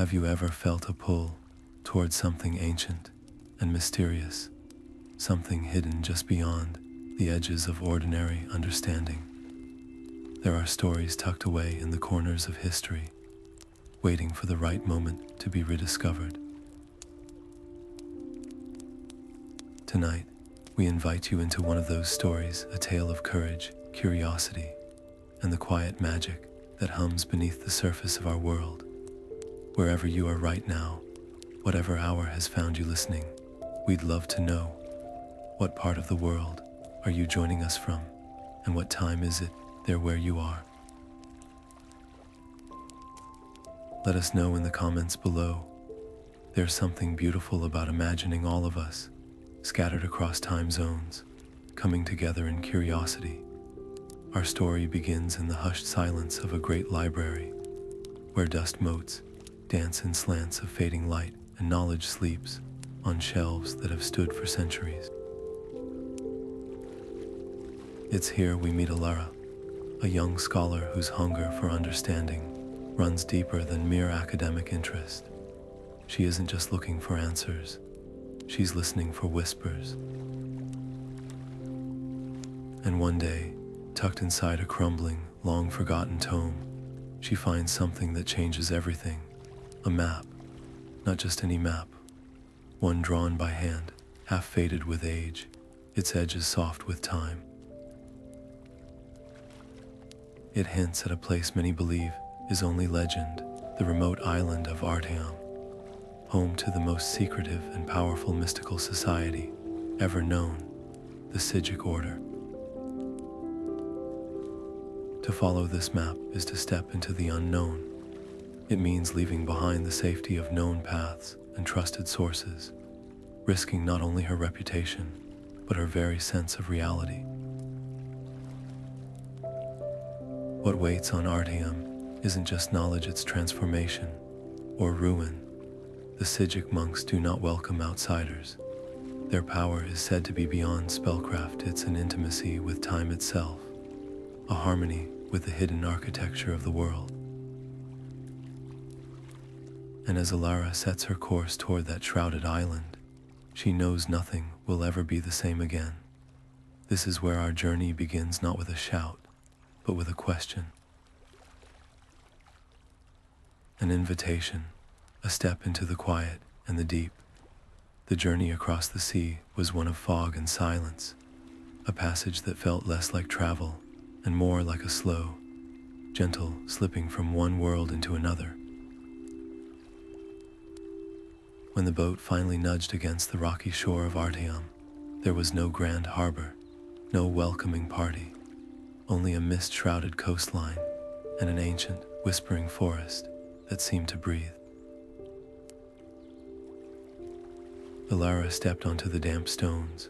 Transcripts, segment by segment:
Have you ever felt a pull towards something ancient and mysterious, something hidden just beyond the edges of ordinary understanding? There are stories tucked away in the corners of history, waiting for the right moment to be rediscovered. Tonight, we invite you into one of those stories, a tale of courage, curiosity, and the quiet magic that hums beneath the surface of our world. Wherever you are right now, whatever hour has found you listening, we'd love to know, what part of the world are you joining us from, and what time is it there where you are? Let us know in the comments below. There's something beautiful about imagining all of us, scattered across time zones, coming together in curiosity. Our story begins in the hushed silence of a great library, where dust motes dance in slants of fading light and knowledge sleeps on shelves that have stood for centuries. It's here we meet Alara, a young scholar whose hunger for understanding runs deeper than mere academic interest. She isn't just looking for answers, she's listening for whispers. And one day, tucked inside a crumbling, long-forgotten tome, she finds something that changes everything. A map. Not just any map. One drawn by hand, half faded with age, its edges soft with time. It hints at a place many believe is only legend, the remote island of Artaeum, home to the most secretive and powerful mystical society ever known, the Psijic Order. To follow this map is to step into the unknown. It means leaving behind the safety of known paths and trusted sources, risking not only her reputation, but her very sense of reality. What waits on Artaeum isn't just knowledge, it's transformation, or ruin. The Sijic monks do not welcome outsiders. Their power is said to be beyond spellcraft, it's an intimacy with time itself, a harmony with the hidden architecture of the world. And as Alara sets her course toward that shrouded island, she knows nothing will ever be the same again. This is where our journey begins, not with a shout, but with a question. An invitation, a step into the quiet and the deep. The journey across the sea was one of fog and silence, a passage that felt less like travel and more like a slow, gentle slipping from one world into another. When the boat finally nudged against the rocky shore of Artaeum, there was no grand harbor, no welcoming party, only a mist-shrouded coastline and an ancient, whispering forest that seemed to breathe. Alara stepped onto the damp stones,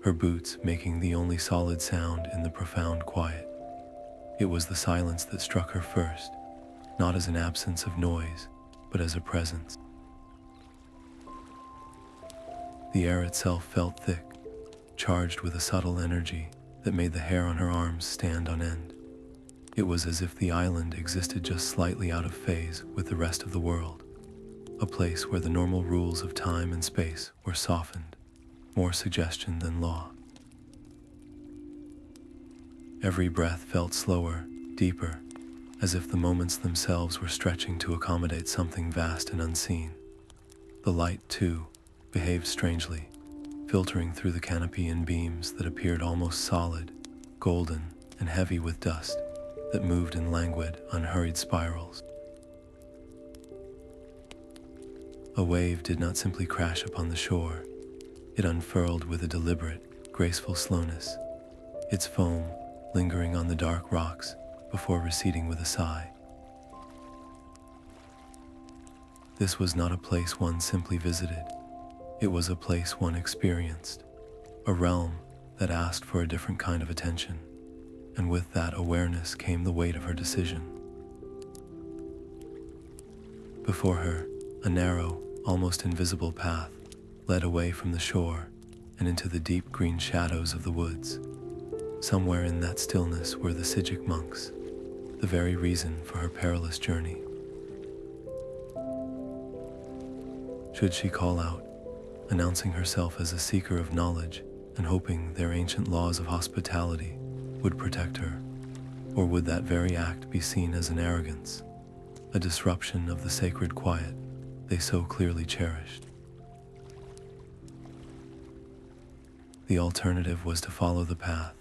her boots making the only solid sound in the profound quiet. It was the silence that struck her first, not as an absence of noise, but as a presence. The air itself felt thick, charged with a subtle energy that made the hair on her arms stand on end. It was as if the island existed just slightly out of phase with the rest of the world, a place where the normal rules of time and space were softened, more suggestion than law. Every breath felt slower, deeper, as if the moments themselves were stretching to accommodate something vast and unseen. The light, too, behaved strangely, filtering through the canopy in beams that appeared almost solid, golden, and heavy with dust that moved in languid, unhurried spirals. A wave did not simply crash upon the shore. It unfurled with a deliberate, graceful slowness, its foam lingering on the dark rocks before receding with a sigh. This was not a place one simply visited. It was a place one experienced, a realm that asked for a different kind of attention, and with that awareness came the weight of her decision. Before her, a narrow, almost invisible path led away from the shore and into the deep green shadows of the woods. Somewhere in that stillness were the Sijic monks, the very reason for her perilous journey. Should she call out, announcing herself as a seeker of knowledge and hoping their ancient laws of hospitality would protect her? Or would that very act be seen as an arrogance, a disruption of the sacred quiet they so clearly cherished? The alternative was to follow the path,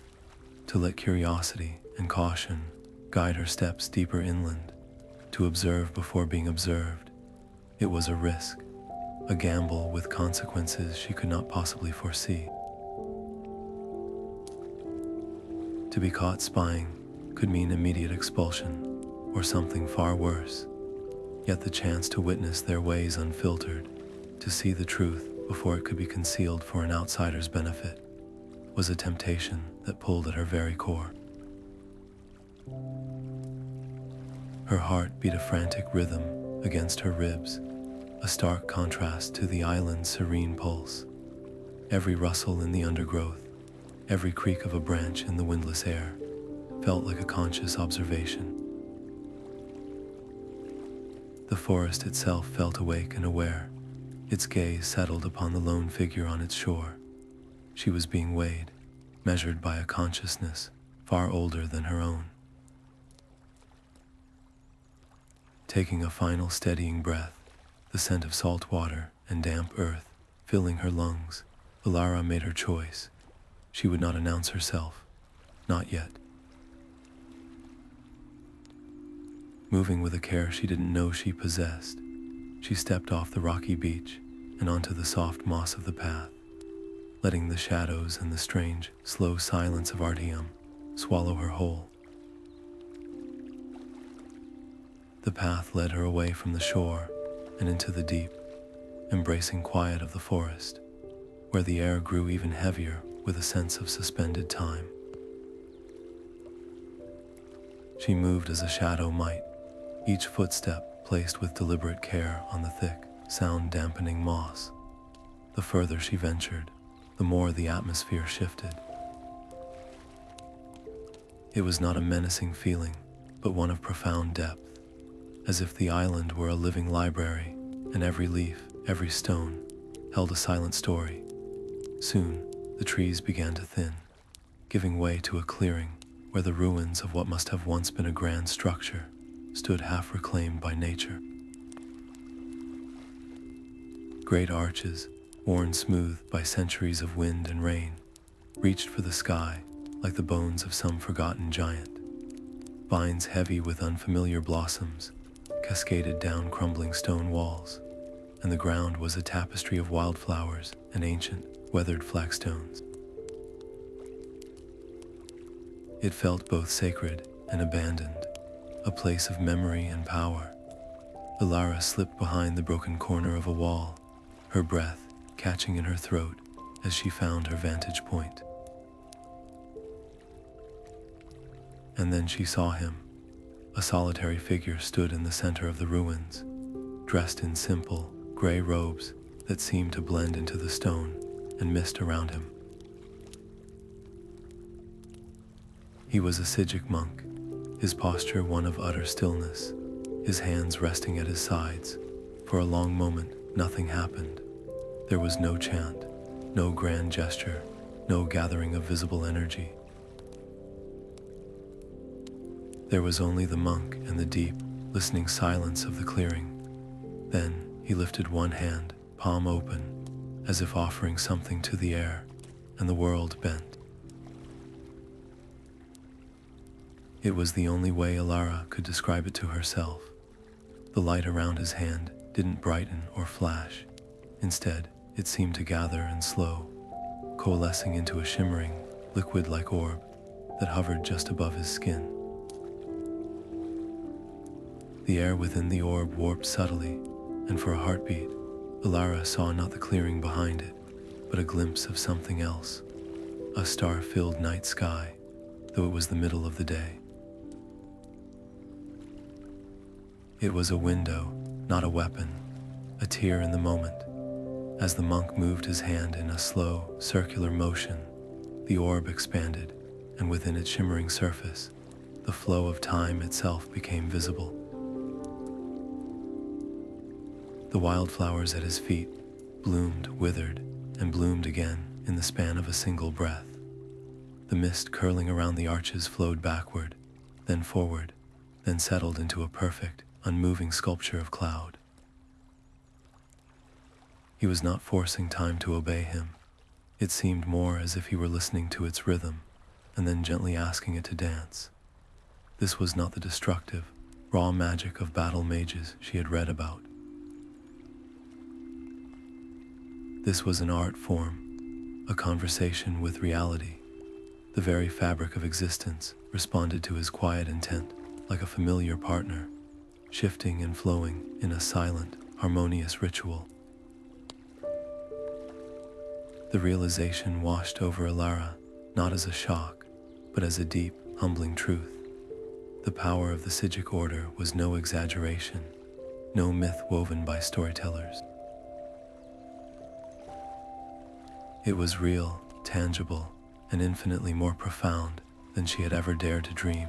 to let curiosity and caution guide her steps deeper inland, to observe before being observed. It was a risk, a gamble with consequences she could not possibly foresee. To be caught spying could mean immediate expulsion, or something far worse. Yet the chance to witness their ways unfiltered, to see the truth before it could be concealed for an outsider's benefit, was a temptation that pulled at her very core. Her heart beat a frantic rhythm against her ribs, a stark contrast to the island's serene pulse. Every rustle in the undergrowth, every creak of a branch in the windless air, felt like a conscious observation. The forest itself felt awake and aware, its gaze settled upon the lone figure on its shore. She was being weighed, measured by a consciousness far older than her own. Taking a final steadying breath, the scent of salt water and damp earth filling her lungs, Alara made her choice. She would not announce herself, not yet. Moving with a care she didn't know she possessed, she stepped off the rocky beach and onto the soft moss of the path, letting the shadows and the strange, slow silence of Artaeum swallow her whole. The path led her away from the shore and into the deep, embracing quiet of the forest, where the air grew even heavier with a sense of suspended time. She moved as a shadow might, each footstep placed with deliberate care on the thick, sound-dampening moss. The further she ventured, the more the atmosphere shifted. It was not a menacing feeling, but one of profound depth, as if the island were a living library, and every leaf, every stone, held a silent story. Soon, the trees began to thin, giving way to a clearing where the ruins of what must have once been a grand structure stood half reclaimed by nature. Great arches, worn smooth by centuries of wind and rain, reached for the sky like the bones of some forgotten giant. Vines heavy with unfamiliar blossoms cascaded down crumbling stone walls, and the ground was a tapestry of wildflowers and ancient, weathered flagstones. It felt both sacred and abandoned, a place of memory and power. Alara slipped behind the broken corner of a wall, her breath catching in her throat as she found her vantage point. And then she saw him. A solitary figure stood in the center of the ruins, dressed in simple, gray robes that seemed to blend into the stone and mist around him. He was a Sijic monk, his posture one of utter stillness, his hands resting at his sides. For a long moment, nothing happened. There was no chant, no grand gesture, no gathering of visible energy. There was only the monk and the deep, listening silence of the clearing. Then he lifted one hand, palm open, as if offering something to the air, and the world bent. It was the only way Alara could describe it to herself. The light around his hand didn't brighten or flash. Instead, it seemed to gather and slow, coalescing into a shimmering, liquid-like orb that hovered just above his skin. The air within the orb warped subtly, and for a heartbeat, Alara saw not the clearing behind it, but a glimpse of something else, a star-filled night sky, though it was the middle of the day. It was a window, not a weapon, a tear in the moment. As the monk moved his hand in a slow, circular motion, the orb expanded, and within its shimmering surface, the flow of time itself became visible. The wildflowers at his feet bloomed, withered, and bloomed again in the span of a single breath. The mist curling around the arches flowed backward, then forward, then settled into a perfect, unmoving sculpture of cloud. He was not forcing time to obey him. It seemed more as if he were listening to its rhythm, and then gently asking it to dance. This was not the destructive, raw magic of battle mages she had read about. This was an art form, a conversation with reality. The very fabric of existence responded to his quiet intent like a familiar partner, shifting and flowing in a silent, harmonious ritual. The realization washed over Alara, not as a shock, but as a deep, humbling truth. The power of the Psijic Order was no exaggeration, no myth woven by storytellers. It was real, tangible, and infinitely more profound than she had ever dared to dream.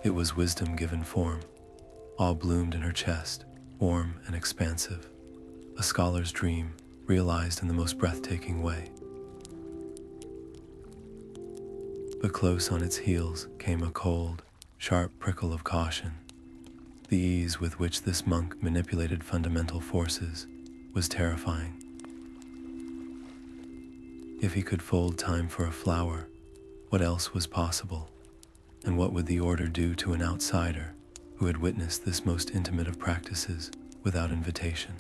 It was wisdom given form, all bloomed in her chest, warm and expansive, a scholar's dream realized in the most breathtaking way. But close on its heels came a cold, sharp prickle of caution. The ease with which this monk manipulated fundamental forces was terrifying. If he could fold time for a flower, what else was possible? And what would the order do to an outsider who had witnessed this most intimate of practices without invitation?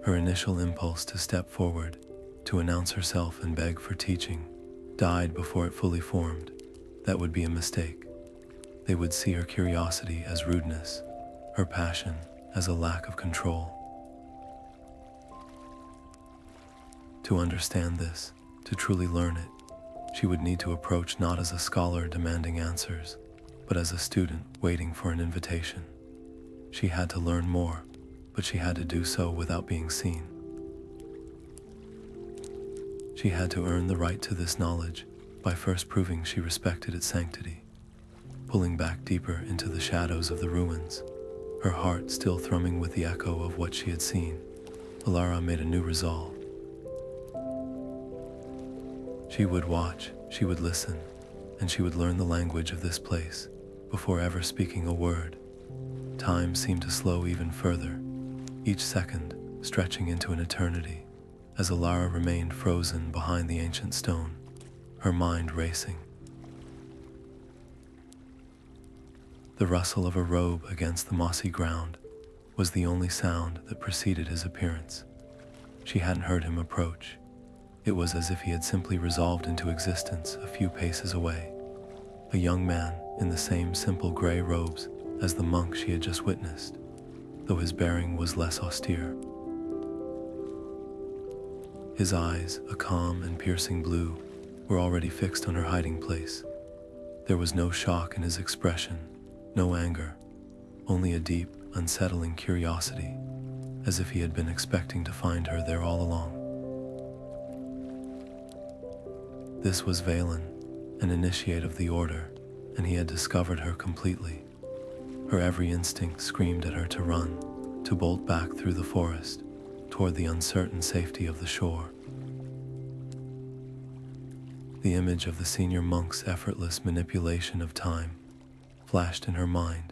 Her initial impulse to step forward, to announce herself and beg for teaching, died before it fully formed. That would be a mistake. They would see her curiosity as rudeness, her passion as a lack of control. To understand this, to truly learn it, she would need to approach not as a scholar demanding answers, but as a student waiting for an invitation. She had to learn more, but she had to do so without being seen. She had to earn the right to this knowledge by first proving she respected its sanctity. Pulling back deeper into the shadows of the ruins, her heart still thrumming with the echo of what she had seen, Alara made a new resolve. She would watch, she would listen, and she would learn the language of this place before ever speaking a word. Time seemed to slow even further, each second stretching into an eternity, as Alara remained frozen behind the ancient stone, her mind racing. The rustle of a robe against the mossy ground was the only sound that preceded his appearance. She hadn't heard him approach. It was as if he had simply resolved into existence a few paces away, a young man in the same simple gray robes as the monk she had just witnessed, though his bearing was less austere. His eyes, a calm and piercing blue, were already fixed on her hiding place. There was no shock in his expression, no anger, only a deep, unsettling curiosity, as if he had been expecting to find her there all along. This was Valen, an initiate of the Order, and he had discovered her completely. Her every instinct screamed at her to run, to bolt back through the forest, toward the uncertain safety of the shore. The image of the senior monk's effortless manipulation of time flashed in her mind,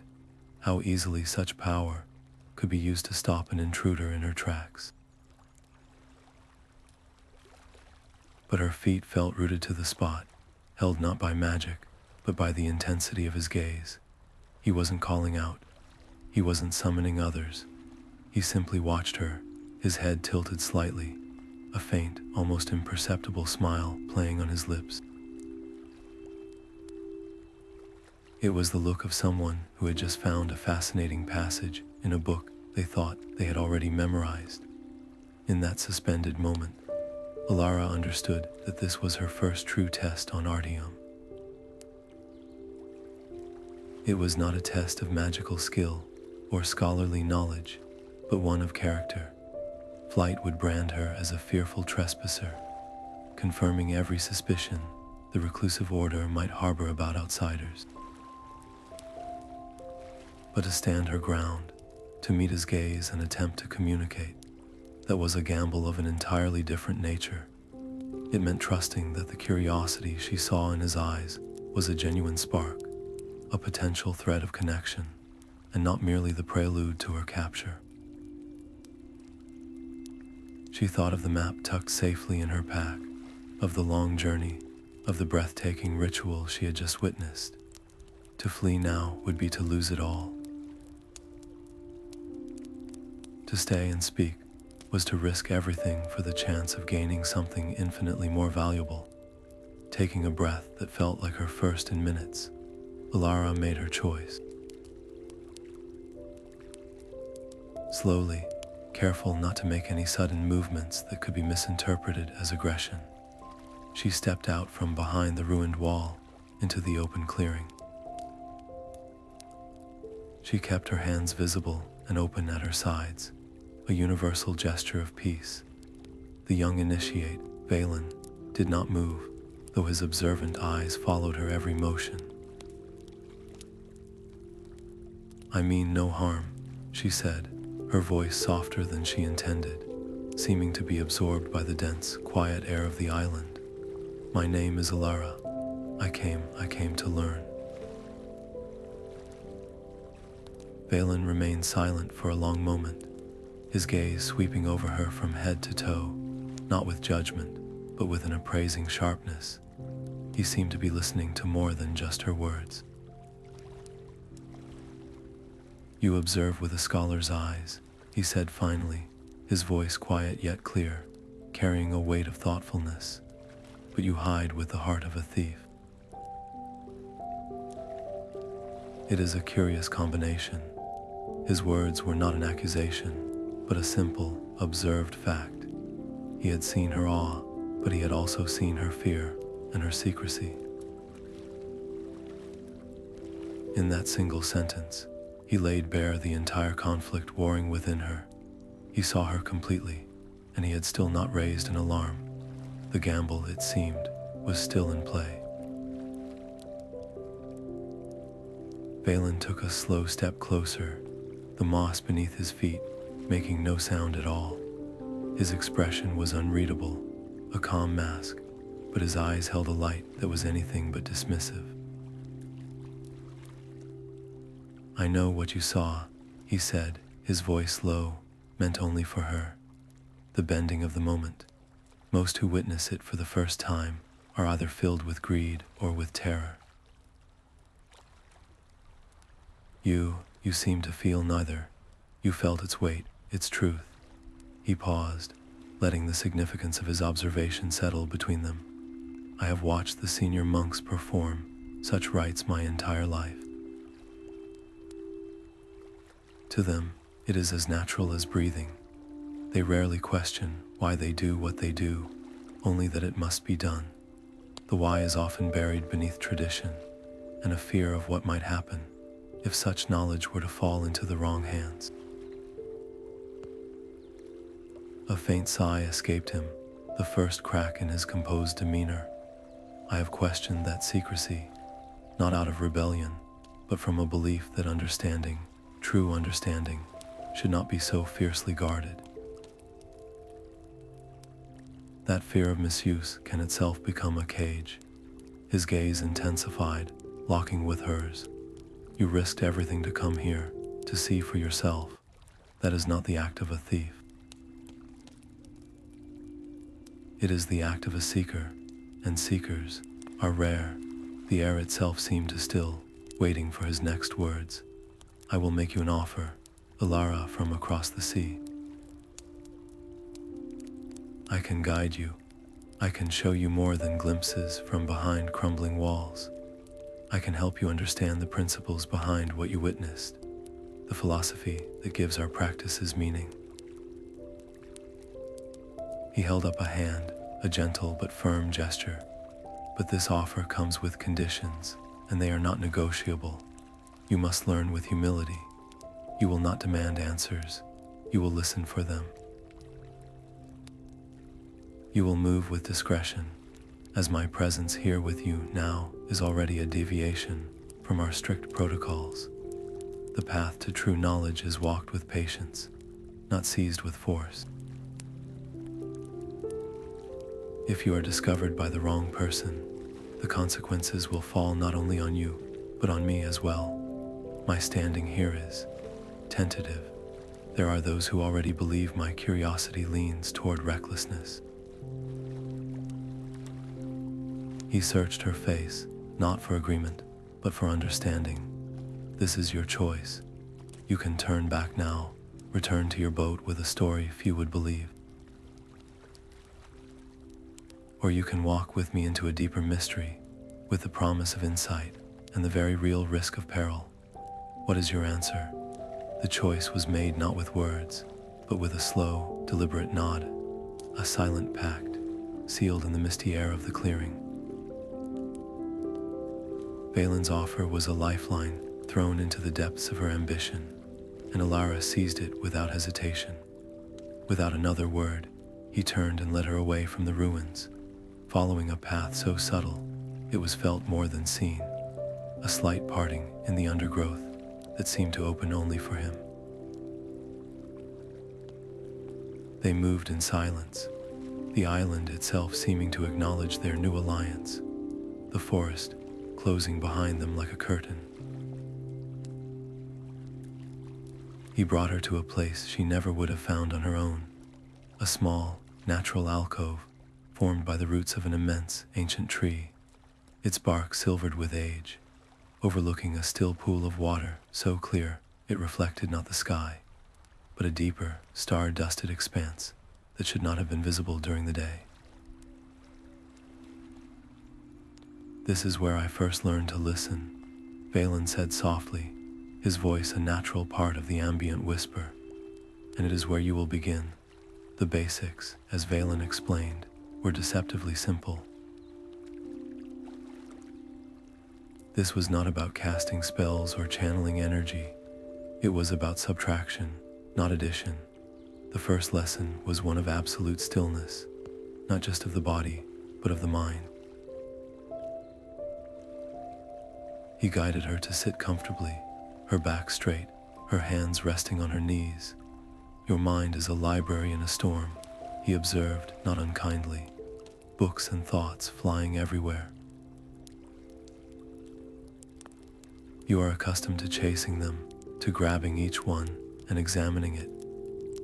how easily such power could be used to stop an intruder in her tracks. But her feet felt rooted to the spot, held not by magic, but by the intensity of his gaze. He wasn't calling out. He wasn't summoning others. He simply watched her, his head tilted slightly, a faint, almost imperceptible smile playing on his lips. It was the look of someone who had just found a fascinating passage in a book they thought they had already memorized. In that suspended moment, Alara understood that this was her first true test on Artaeum. It was not a test of magical skill or scholarly knowledge, but one of character. Flight would brand her as a fearful trespasser, confirming every suspicion the reclusive order might harbor about outsiders. But to stand her ground, to meet his gaze and attempt to communicate. That was a gamble of an entirely different nature. It meant trusting that the curiosity she saw in his eyes was a genuine spark, a potential thread of connection, and not merely the prelude to her capture. She thought of the map tucked safely in her pack, of the long journey, of the breathtaking ritual she had just witnessed. To flee now would be to lose it all. To stay and speak was to risk everything for the chance of gaining something infinitely more valuable. Taking a breath that felt like her first in minutes, Alara made her choice. Slowly, careful not to make any sudden movements that could be misinterpreted as aggression, she stepped out from behind the ruined wall into the open clearing. She kept her hands visible and open at her sides, a universal gesture of peace. The young initiate, Valen, did not move, though his observant eyes followed her every motion. "I mean no harm," she said, her voice softer than she intended, seeming to be absorbed by the dense, quiet air of the island. "My name is Alara. I came to learn." Valen remained silent for a long moment, his gaze sweeping over her from head to toe, not with judgment, but with an appraising sharpness. He seemed to be listening to more than just her words. "You observe with a scholar's eyes," he said finally, his voice quiet yet clear, carrying a weight of thoughtfulness. "But you hide with the heart of a thief." It is a curious combination. His words were not an accusation, but a simple, observed fact. He had seen her awe, but he had also seen her fear and her secrecy. In that single sentence, he laid bare the entire conflict warring within her. He saw her completely, and he had still not raised an alarm. The gamble, it seemed, was still in play. Valen took a slow step closer, the moss beneath his feet making no sound at all. His expression was unreadable, a calm mask, but his eyes held a light that was anything but dismissive. "I know what you saw," he said, his voice low, meant only for her. The bending of the moment. Most who witness it for the first time are either filled with greed or with terror. You seem to feel neither. You felt its weight, its truth." He paused, letting the significance of his observation settle between them. "I have watched the senior monks perform such rites my entire life. To them, it is as natural as breathing. They rarely question why they do what they do, only that it must be done. The why is often buried beneath tradition and a fear of what might happen if such knowledge were to fall into the wrong hands." A faint sigh escaped him, the first crack in his composed demeanor. "I have questioned that secrecy, not out of rebellion, but from a belief that understanding, true understanding, should not be so fiercely guarded. That fear of misuse can itself become a cage." His gaze intensified, locking with hers. "You risked everything to come here, to see for yourself. That is not the act of a thief. It is the act of a seeker, and seekers are rare." The air itself seemed to still, waiting for his next words. "I will make you an offer, Alara from across the sea. I can guide you. I can show you more than glimpses from behind crumbling walls. I can help you understand the principles behind what you witnessed, the philosophy that gives our practices meaning." He held up a hand, a gentle but firm gesture. "But this offer comes with conditions, and they are not negotiable. You must learn with humility. You will not demand answers. You will listen for them. You will move with discretion, as my presence here with you now is already a deviation from our strict protocols. The path to true knowledge is walked with patience, not seized with force. If you are discovered by the wrong person, the consequences will fall not only on you, but on me as well. My standing here is tentative. There are those who already believe my curiosity leans toward recklessness. He searched her face, not for agreement, but for understanding. This is your choice. You can turn back now, return to your boat with a story few would believe. Or you can walk with me into a deeper mystery, with the promise of insight and the very real risk of peril. What is your answer? The choice was made not with words, but with a slow, deliberate nod, a silent pact, sealed in the misty air of the clearing. Valen's offer was a lifeline thrown into the depths of her ambition, and Alara seized it without hesitation. Without another word, he turned and led her away from the ruins, following a path so subtle it was felt more than seen, a slight parting in the undergrowth that seemed to open only for him. They moved in silence, the island itself seeming to acknowledge their new alliance, the forest closing behind them like a curtain. He brought her to a place she never would have found on her own, a small, natural alcove formed by the roots of an immense, ancient tree, its bark silvered with age, overlooking a still pool of water so clear it reflected not the sky, but a deeper, star-dusted expanse that should not have been visible during the day. "This is where I first learned to listen," Valen said softly, his voice a natural part of the ambient whisper. "And it is where you will begin." The basics, as Valen explained, were deceptively simple. This was not about casting spells or channeling energy. It was about subtraction, not addition. The first lesson was one of absolute stillness, not just of the body, but of the mind. He guided her to sit comfortably, her back straight, her hands resting on her knees. "Your mind is a library in a storm," he observed, not unkindly, books and thoughts flying everywhere. You are accustomed to chasing them, to grabbing each one and examining it.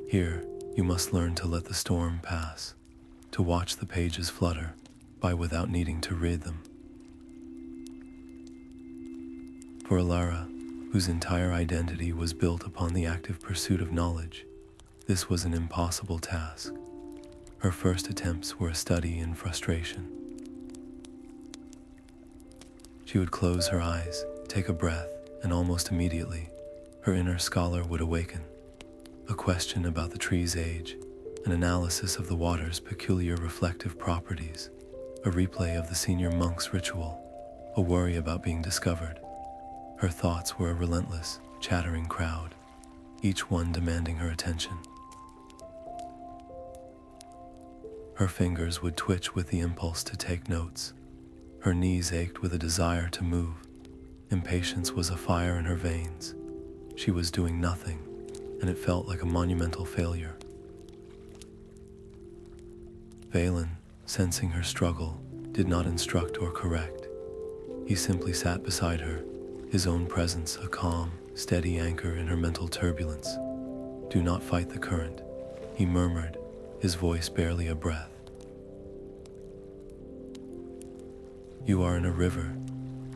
Here, you must learn to let the storm pass, to watch the pages flutter by without needing to read them. For Alara, whose entire identity was built upon the active pursuit of knowledge, this was an impossible task. Her first attempts were a study in frustration. She would close her eyes, take a breath, and almost immediately, her inner scholar would awaken. A question about the tree's age, an analysis of the water's peculiar reflective properties, a replay of the senior monk's ritual, a worry about being discovered. Her thoughts were a relentless, chattering crowd, each one demanding her attention. Her fingers would twitch with the impulse to take notes. Her knees ached with a desire to move. Impatience was a fire in her veins. She was doing nothing, and it felt like a monumental failure. Valen, sensing her struggle, did not instruct or correct. He simply sat beside her, his own presence a calm, steady anchor in her mental turbulence. "Do not fight the current," he murmured, his voice barely a breath. "You are in a river.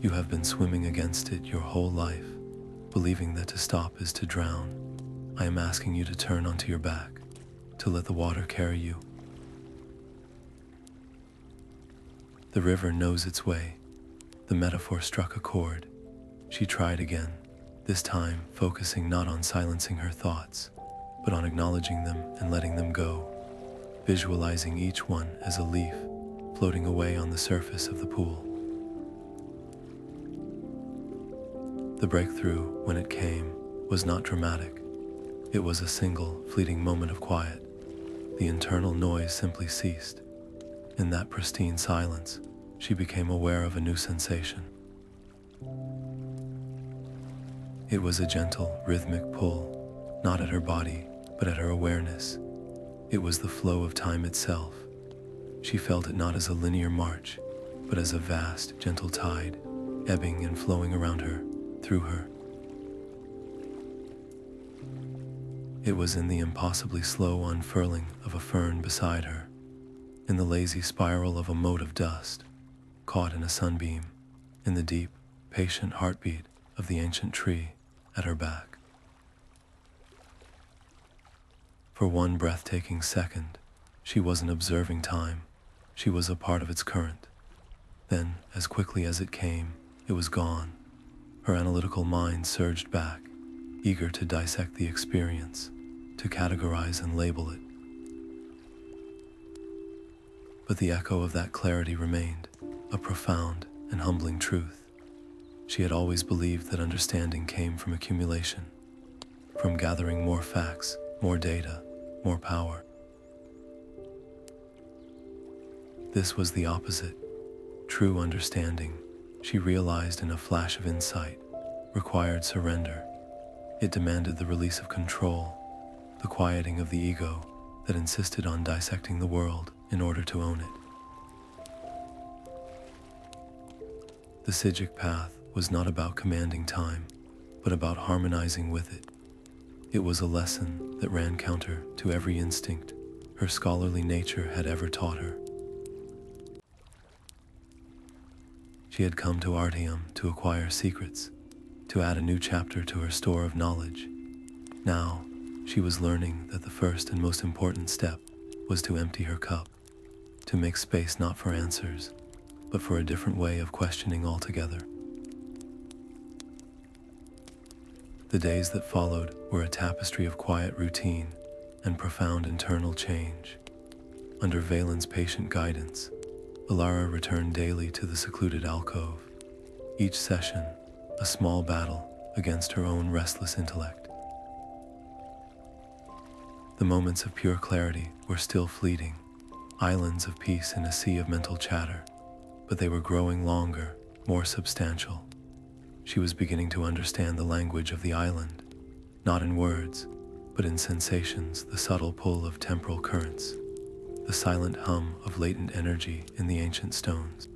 You have been swimming against it your whole life, believing that to stop is to drown. I am asking you to turn onto your back, to let the water carry you. The river knows its way." The metaphor struck a chord. She tried again, this time focusing not on silencing her thoughts, but on acknowledging them and letting them go, visualizing each one as a leaf floating away on the surface of the pool. The breakthrough, when it came, was not dramatic. It was a single, fleeting moment of quiet. The internal noise simply ceased. In that pristine silence, she became aware of a new sensation. It was a gentle, rhythmic pull, not at her body, but at her awareness. It was the flow of time itself. She felt it not as a linear march, but as a vast, gentle tide, ebbing and flowing around her, through her. It was in the impossibly slow unfurling of a fern beside her, in the lazy spiral of a mote of dust, caught in a sunbeam, in the deep, patient heartbeat of the ancient tree at her back. For one breathtaking second, she wasn't observing time, she was a part of its current. Then, as quickly as it came, it was gone. Her analytical mind surged back, eager to dissect the experience, to categorize and label it. But the echo of that clarity remained, a profound and humbling truth. She had always believed that understanding came from accumulation, from gathering more facts, more data, more power. This was the opposite. True understanding, she realized in a flash of insight, required surrender. It demanded the release of control, the quieting of the ego that insisted on dissecting the world in order to own it. The Sijic path was not about commanding time, but about harmonizing with it. It was a lesson that ran counter to every instinct her scholarly nature had ever taught her. She had come to Artaeum to acquire secrets, to add a new chapter to her store of knowledge. Now, she was learning that the first and most important step was to empty her cup, to make space not for answers, but for a different way of questioning altogether. The days that followed were a tapestry of quiet routine and profound internal change. Under Valen's patient guidance, Alara returned daily to the secluded alcove, each session a small battle against her own restless intellect. The moments of pure clarity were still fleeting, islands of peace in a sea of mental chatter, but they were growing longer, more substantial. She was beginning to understand the language of the island, not in words, but in sensations, the subtle pull of temporal currents, the silent hum of latent energy in the ancient stones.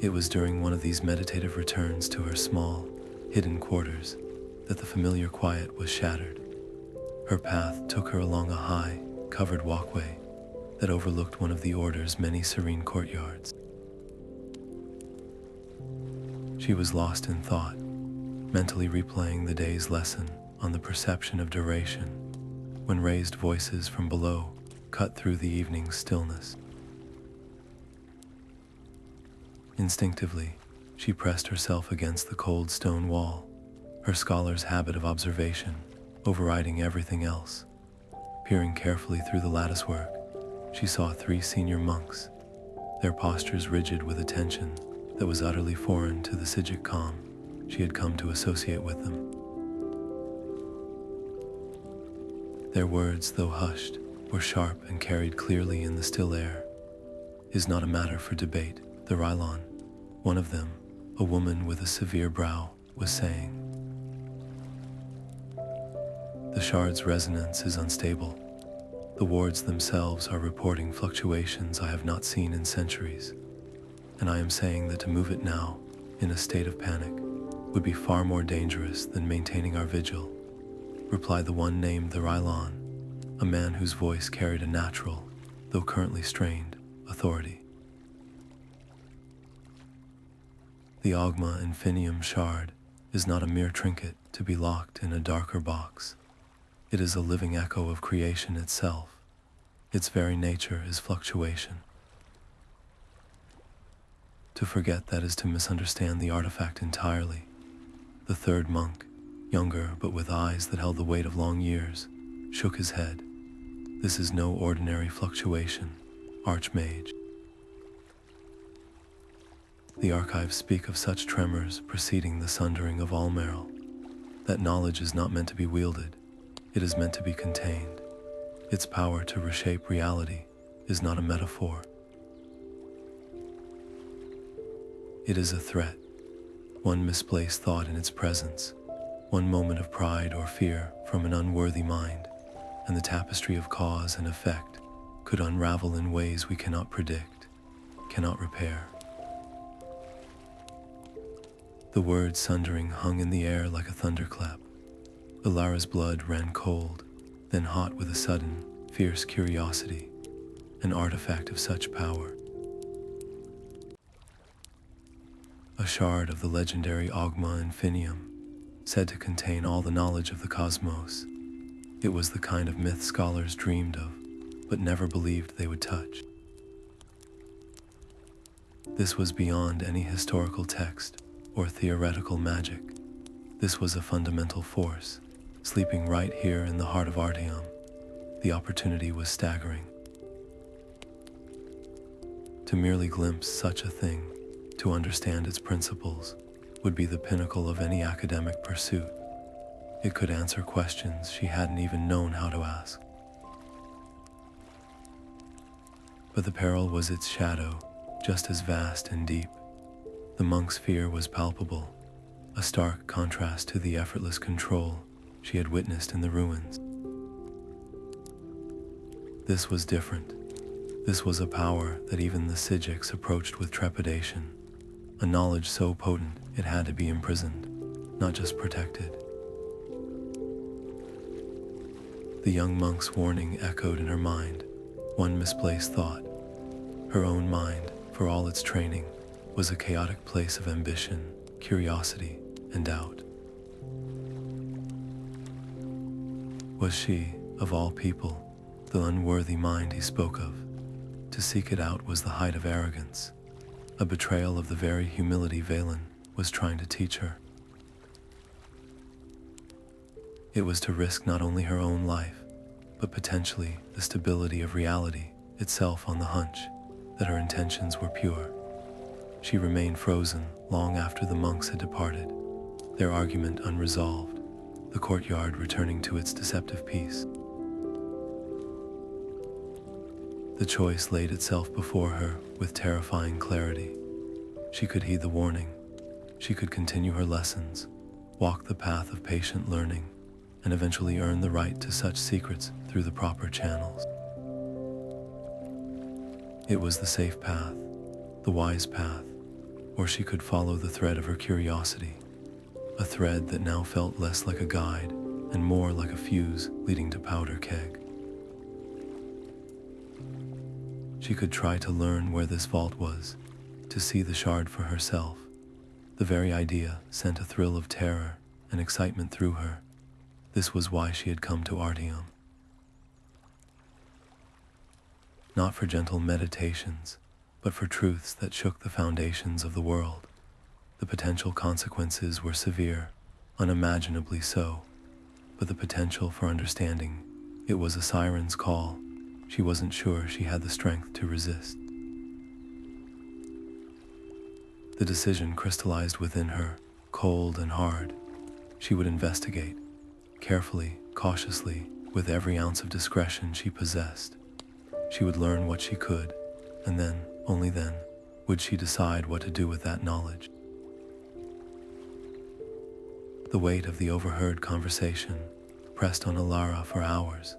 It was during one of these meditative returns to her small, hidden quarters that the familiar quiet was shattered. Her path took her along a high, covered walkway that overlooked one of the Order's many serene courtyards. She was lost in thought, mentally replaying the day's lesson on the perception of duration, when raised voices from below cut through the evening's stillness. Instinctively, she pressed herself against the cold stone wall, her scholar's habit of observation overriding everything else. Peering carefully through the latticework, she saw 3 senior monks, their postures rigid with attention that was utterly foreign to the Sijic calm she had come to associate with them. Their words, though hushed, were sharp and carried clearly in the still air. "Is not a matter for debate," the Rhylon, one of them, a woman with a severe brow, was saying. "The shard's resonance is unstable. The wards themselves are reporting fluctuations I have not seen in centuries, and I am saying that to move it now, in a state of panic, would be far more dangerous than maintaining our vigil," replied the one named the Rhylon, a man whose voice carried a natural, though currently strained, authority. The Oghma Infinium Shard is not a mere trinket to be locked in a darker box. It is a living echo of creation itself. Its very nature is fluctuation. To forget that is to misunderstand the artifact entirely. The third monk, younger but with eyes that held the weight of long years, shook his head. "This is no ordinary fluctuation, Archmage. The archives speak of such tremors preceding the sundering of Almeril. That knowledge is not meant to be wielded, it is meant to be contained. Its power to reshape reality is not a metaphor. It is a threat, one misplaced thought in its presence, one moment of pride or fear from an unworthy mind, and the tapestry of cause and effect could unravel in ways we cannot predict, cannot repair. The word Sundering hung in the air like a thunderclap. Alara's blood ran cold, then hot with a sudden, fierce curiosity, an artifact of such power. A shard of the legendary Oghma Infinium, said to contain all the knowledge of the cosmos. It was the kind of myth scholars dreamed of, but never believed they would touch. This was beyond any historical text or theoretical magic. This was a fundamental force, sleeping right here in the heart of Artaeum. The opportunity was staggering. To merely glimpse such a thing, to understand its principles, would be the pinnacle of any academic pursuit. It could answer questions she hadn't even known how to ask. But the peril was its shadow, just as vast and deep. The monk's fear was palpable, a stark contrast to the effortless control she had witnessed in the ruins. This was different. This was a power that even the Sijics approached with trepidation, a knowledge so potent it had to be imprisoned, not just protected. The young monk's warning echoed in her mind, one misplaced thought. Her own mind, for all its training, was a chaotic place of ambition, curiosity, and doubt. Was she, of all people, the unworthy mind he spoke of? To seek it out was the height of arrogance, a betrayal of the very humility Valen was trying to teach her. It was to risk not only her own life, but potentially the stability of reality itself on the hunch that her intentions were pure. She remained frozen long after the monks had departed, their argument unresolved, the courtyard returning to its deceptive peace. The choice laid itself before her with terrifying clarity. She could heed the warning. She could continue her lessons, walk the path of patient learning, and eventually earn the right to such secrets through the proper channels. It was the safe path, the wise path, or she could follow the thread of her curiosity, a thread that now felt less like a guide and more like a fuse leading to powder keg. She could try to learn where this vault was, to see the shard for herself. The very idea sent a thrill of terror and excitement through her. This was why she had come to Artaeum. Not for gentle meditations, but for truths that shook the foundations of the world. The potential consequences were severe, unimaginably so, but the potential for understanding, it was a siren's call. She wasn't sure she had the strength to resist. The decision crystallized within her, cold and hard. She would investigate, carefully, cautiously, with every ounce of discretion she possessed. She would learn what she could, and then, only then, would she decide what to do with that knowledge. The weight of the overheard conversation pressed on Alara for hours,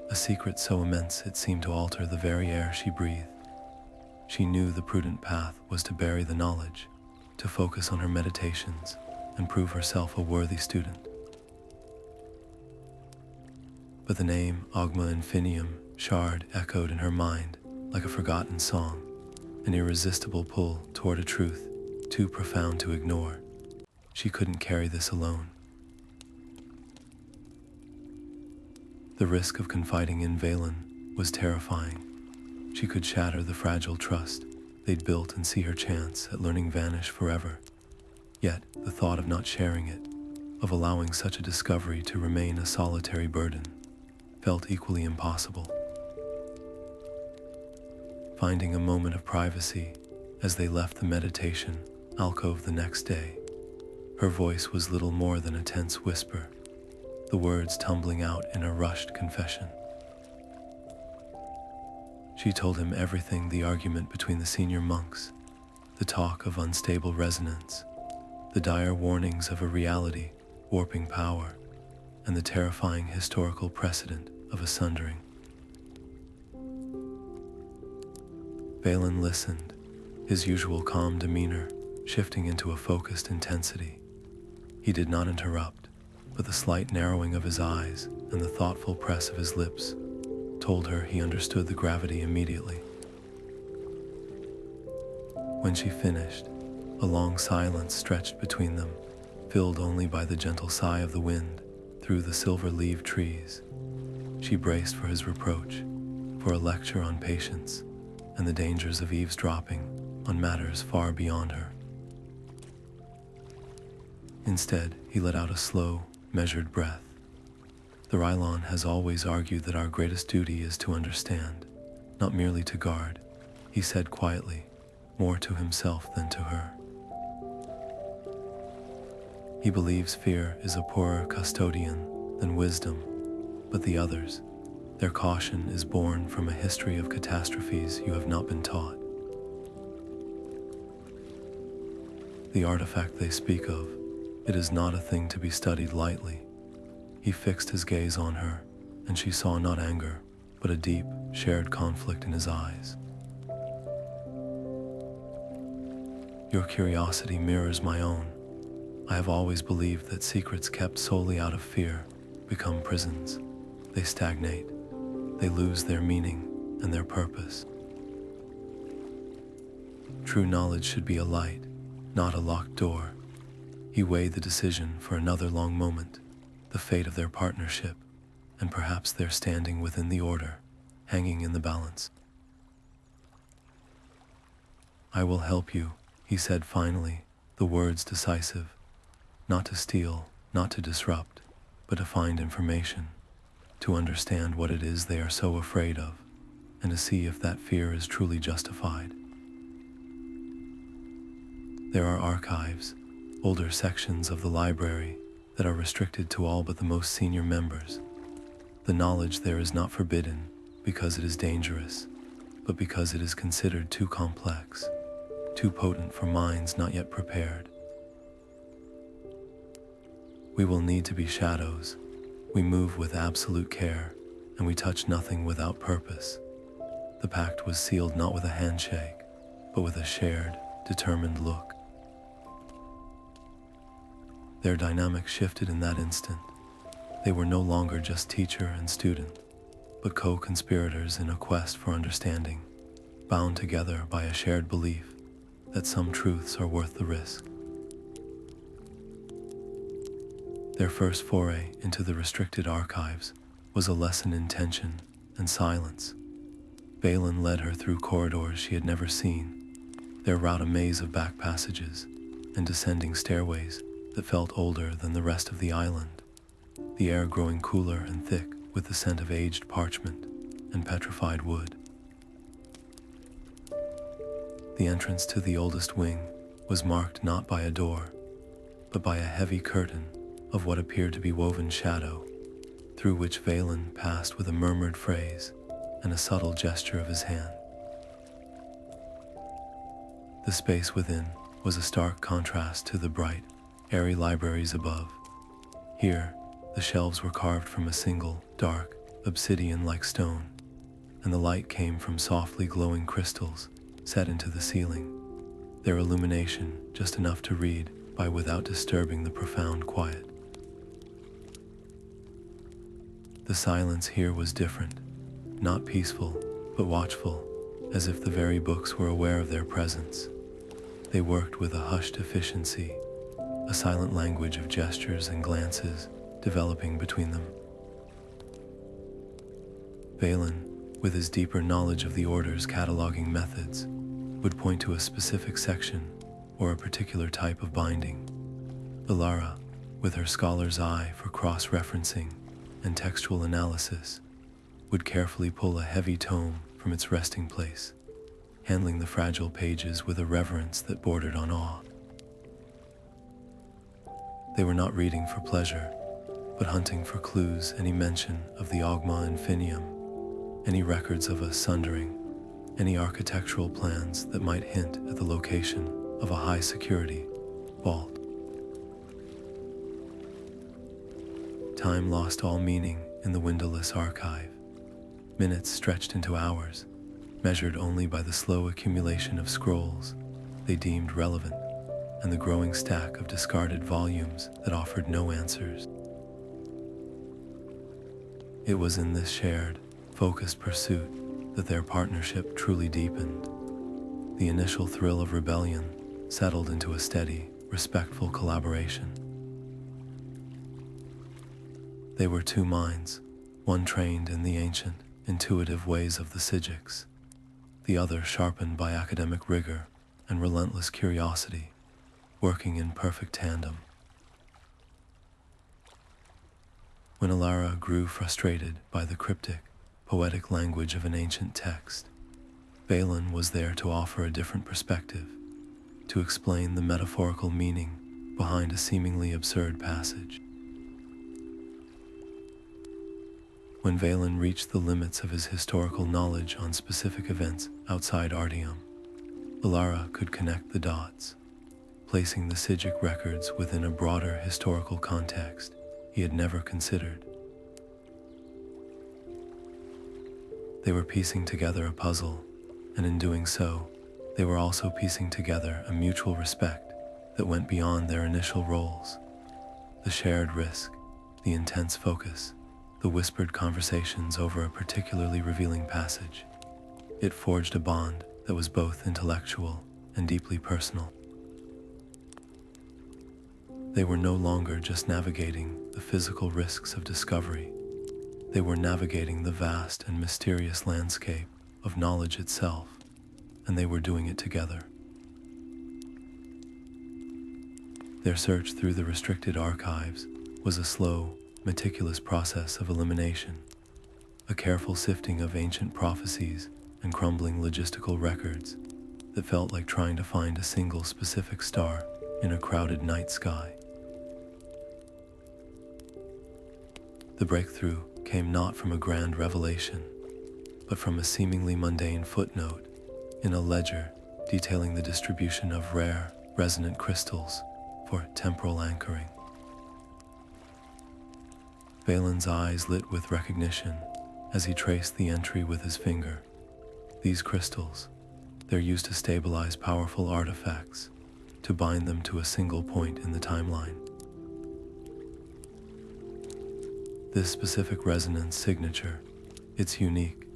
a secret so immense it seemed to alter the very air she breathed. She knew the prudent path was to bury the knowledge, to focus on her meditations, and prove herself a worthy student. But the name Oghma Infinium Shard echoed in her mind like a forgotten song, an irresistible pull toward a truth too profound to ignore. She couldn't carry this alone. The risk of confiding in Valen was terrifying. She could shatter the fragile trust they'd built and see her chance at learning vanish forever. Yet, the thought of not sharing it, of allowing such a discovery to remain a solitary burden, felt equally impossible. Finding a moment of privacy as they left the meditation alcove the next day, her voice was little more than a tense whisper, the words tumbling out in a rushed confession. She told him everything: the argument between the senior monks, the talk of unstable resonance, the dire warnings of a reality warping power, and the terrifying historical precedent of a sundering. Valen listened, his usual calm demeanor shifting into a focused intensity. He did not interrupt, but the slight narrowing of his eyes and the thoughtful press of his lips told her he understood the gravity immediately. When she finished, a long silence stretched between them, filled only by the gentle sigh of the wind through the silver-leaved trees. She braced for his reproach, for a lecture on patience and the dangers of eavesdropping on matters far beyond her. Instead, he let out a slow, measured breath. The Rhylon has always argued that our greatest duty is to understand, not merely to guard, he said quietly, more to himself than to her. He believes fear is a poorer custodian than wisdom, but the others, their caution is born from a history of catastrophes you have not been taught. The artifact they speak of, it is not a thing to be studied lightly. He fixed his gaze on her, and she saw not anger, but a deep, shared conflict in his eyes. Your curiosity mirrors my own. I have always believed that secrets kept solely out of fear become prisons. They stagnate. They lose their meaning and their purpose. True knowledge should be a light, not a locked door. He weighed the decision for another long moment, the fate of their partnership, and perhaps their standing within the Order, hanging in the balance. I will help you, he said finally, the words decisive. Not to steal, not to disrupt, but to find information, to understand what it is they are so afraid of, and to see if that fear is truly justified. There are archives, older sections of the library that are restricted to all but the most senior members. The knowledge there is not forbidden because it is dangerous, but because it is considered too complex, too potent for minds not yet prepared. We will need to be shadows. We move with absolute care, and we touch nothing without purpose. The pact was sealed not with a handshake, but with a shared, determined look. Their dynamic shifted in that instant. They were no longer just teacher and student, but co-conspirators in a quest for understanding, bound together by a shared belief that some truths are worth the risk. Their first foray into the restricted archives was a lesson in tension and silence. Valen led her through corridors she had never seen, their route a maze of back passages and descending stairways that felt older than the rest of the island, the air growing cooler and thick with the scent of aged parchment and petrified wood. The entrance to the oldest wing was marked not by a door, but by a heavy curtain of what appeared to be woven shadow, through which Valen passed with a murmured phrase and a subtle gesture of his hand. The space within was a stark contrast to the bright, airy libraries above. Here, the shelves were carved from a single, dark, obsidian-like stone, and the light came from softly glowing crystals set into the ceiling, their illumination just enough to read by without disturbing the profound quiet. The silence here was different, not peaceful, but watchful, as if the very books were aware of their presence. They worked with a hushed efficiency, a silent language of gestures and glances developing between them. Valen, with his deeper knowledge of the Order's cataloging methods, would point to a specific section or a particular type of binding. Alara, with her scholar's eye for cross-referencing and textual analysis, would carefully pull a heavy tome from its resting place, handling the fragile pages with a reverence that bordered on awe. They were not reading for pleasure, but hunting for clues, any mention of the Oghma Infinium, any records of a Sundering, any architectural plans that might hint at the location of a high-security vault. Time lost all meaning in the windowless archive. Minutes stretched into hours, measured only by the slow accumulation of scrolls they deemed relevant and the growing stack of discarded volumes that offered no answers. It was in this shared, focused pursuit that their partnership truly deepened. The initial thrill of rebellion settled into a steady, respectful collaboration. They were two minds, one trained in the ancient, intuitive ways of the Sijics, the other sharpened by academic rigor and relentless curiosity, working in perfect tandem. When Alara grew frustrated by the cryptic, poetic language of an ancient text, Valen was there to offer a different perspective, to explain the metaphorical meaning behind a seemingly absurd passage. When Valen reached the limits of his historical knowledge on specific events outside Artaeum, Alara could connect the dots, placing the Sijic records within a broader historical context he had never considered. They were piecing together a puzzle, and in doing so, they were also piecing together a mutual respect that went beyond their initial roles. The shared risk, the intense focus, the whispered conversations over a particularly revealing passage. It forged a bond that was both intellectual and deeply personal. They were no longer just navigating the physical risks of discovery. They were navigating the vast and mysterious landscape of knowledge itself, and they were doing it together. Their search through the restricted archives was a slow, meticulous process of elimination, a careful sifting of ancient prophecies and crumbling logistical records that felt like trying to find a single specific star in a crowded night sky. The breakthrough came not from a grand revelation, but from a seemingly mundane footnote in a ledger detailing the distribution of rare, resonant crystals for temporal anchoring. Valen's eyes lit with recognition as he traced the entry with his finger. These crystals, they're used to stabilize powerful artifacts, to bind them to a single point in the timeline. This specific resonance signature, it's unique,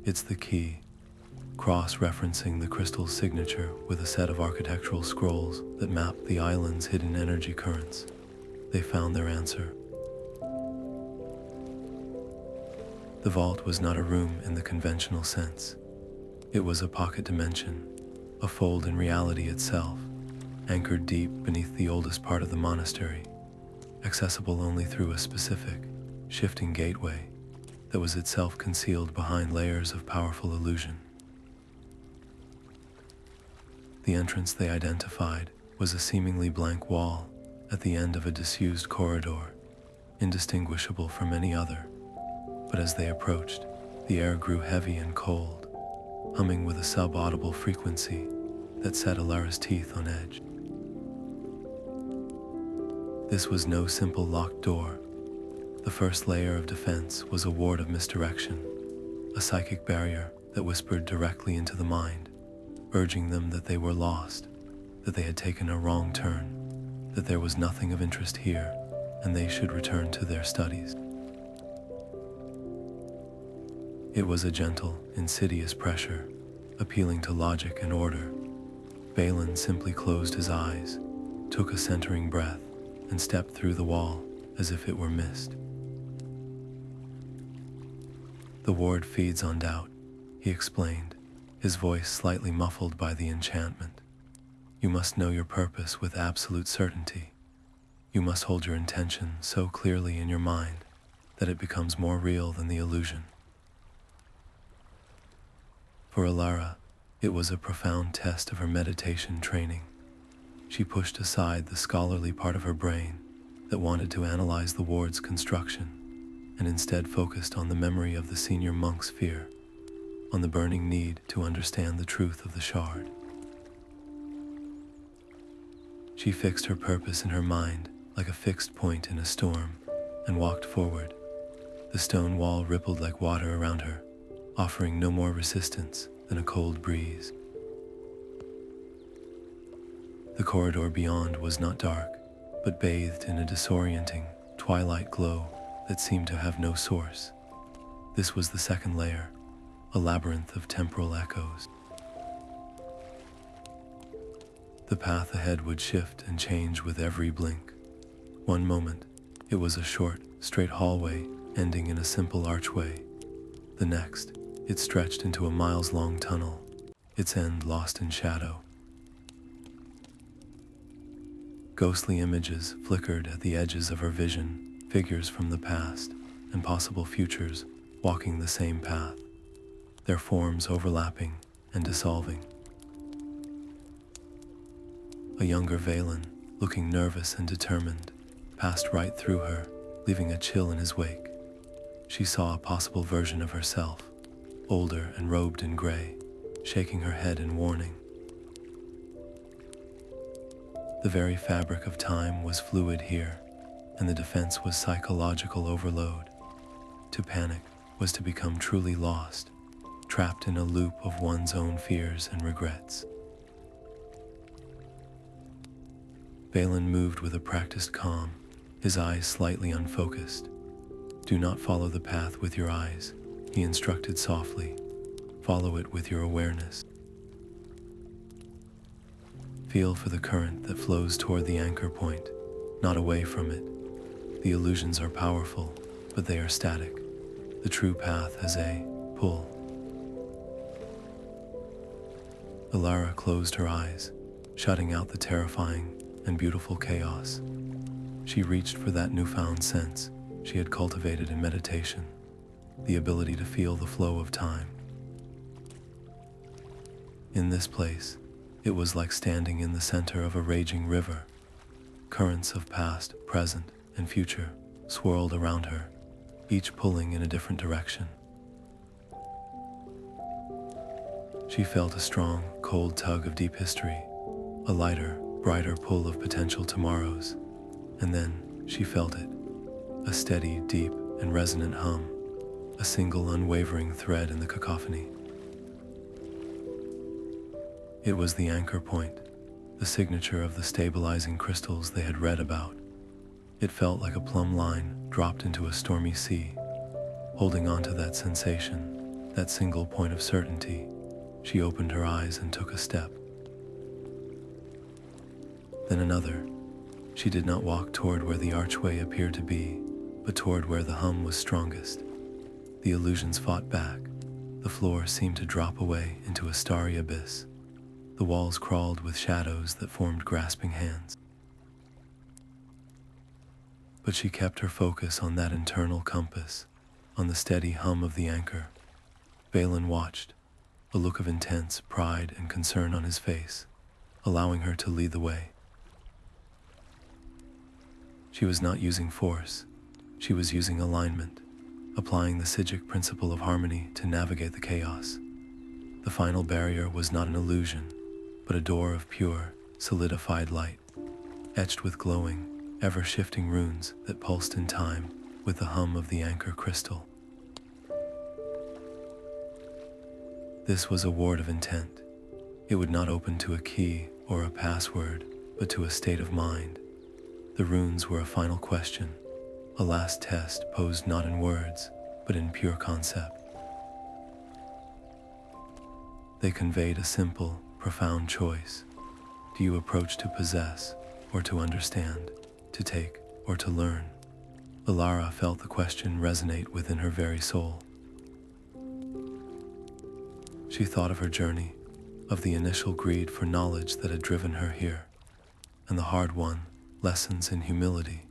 it's the key, cross-referencing the crystal's signature with a set of architectural scrolls that map the island's hidden energy currents. They found their answer. The vault was not a room in the conventional sense. It was a pocket dimension, a fold in reality itself, anchored deep beneath the oldest part of the monastery, accessible only through a specific, shifting gateway that was itself concealed behind layers of powerful illusion. The entrance they identified was a seemingly blank wall at the end of a disused corridor, indistinguishable from any other. But as they approached, the air grew heavy and cold, humming with a sub-audible frequency that set Alara's teeth on edge. This was no simple locked door. The first layer of defense was a ward of misdirection, a psychic barrier that whispered directly into the mind, urging them that they were lost, that they had taken a wrong turn, that there was nothing of interest here, and they should return to their studies. It was a gentle, insidious pressure, appealing to logic and order. Valen simply closed his eyes, took a centering breath, and stepped through the wall as if it were mist. The ward feeds on doubt, he explained, his voice slightly muffled by the enchantment. You must know your purpose with absolute certainty. You must hold your intention so clearly in your mind that it becomes more real than the illusion. For Alara, it was a profound test of her meditation training. She pushed aside the scholarly part of her brain that wanted to analyze the ward's construction, and instead focused on the memory of the senior monk's fear, on the burning need to understand the truth of the shard. She fixed her purpose in her mind like a fixed point in a storm, and walked forward. The stone wall rippled like water around her, offering no more resistance than a cold breeze. The corridor beyond was not dark, but bathed in a disorienting, twilight glow that seemed to have no source. This was the second layer, a labyrinth of temporal echoes. The path ahead would shift and change with every blink. One moment, it was a short, straight hallway ending in a simple archway. The next, it stretched into a miles-long tunnel, its end lost in shadow. Ghostly images flickered at the edges of her vision, figures from the past and possible futures walking the same path, their forms overlapping and dissolving. A younger Valen, looking nervous and determined, passed right through her, leaving a chill in his wake. She saw a possible version of herself, older and robed in gray, shaking her head in warning. The very fabric of time was fluid here, and the defense was psychological overload. To panic was to become truly lost, trapped in a loop of one's own fears and regrets. Valen moved with a practiced calm, his eyes slightly unfocused. "Do not follow the path with your eyes," he instructed softly. "Follow it with your awareness. Feel for the current that flows toward the anchor point, not away from it. The illusions are powerful, but they are static. The true path has a pull." Alara closed her eyes, shutting out the terrifying and beautiful chaos. She reached for that newfound sense she had cultivated in meditation, the ability to feel the flow of time. In this place, it was like standing in the center of a raging river. Currents of past, present, and future swirled around her, each pulling in a different direction. She felt a strong, cold tug of deep history, a lighter, brighter pull of potential tomorrows, and then she felt it, a steady, deep, and resonant hum, a single unwavering thread in the cacophony. It was the anchor point, the signature of the stabilizing crystals they had read about. It felt like a plumb line dropped into a stormy sea. Holding on to that sensation, that single point of certainty, she opened her eyes and took a step. Then another. She did not walk toward where the archway appeared to be, but toward where the hum was strongest. The illusions fought back. The floor seemed to drop away into a starry abyss. The walls crawled with shadows that formed grasping hands. But she kept her focus on that internal compass, on the steady hum of the anchor. Valen watched, a look of intense pride and concern on his face, allowing her to lead the way. She was not using force. She was using alignment, applying the Sijic principle of harmony to navigate the chaos. The final barrier was not an illusion, but a door of pure, solidified light, etched with glowing, ever-shifting runes that pulsed in time with the hum of the anchor crystal. This was a ward of intent. It would not open to a key or a password, but to a state of mind. The runes were a final question, a last test posed not in words, but in pure concept. They conveyed a simple, profound choice. Do you approach to possess or to understand, to take or to learn? Alara felt the question resonate within her very soul. She thought of her journey, of the initial greed for knowledge that had driven her here, and the hard-won lessons in humility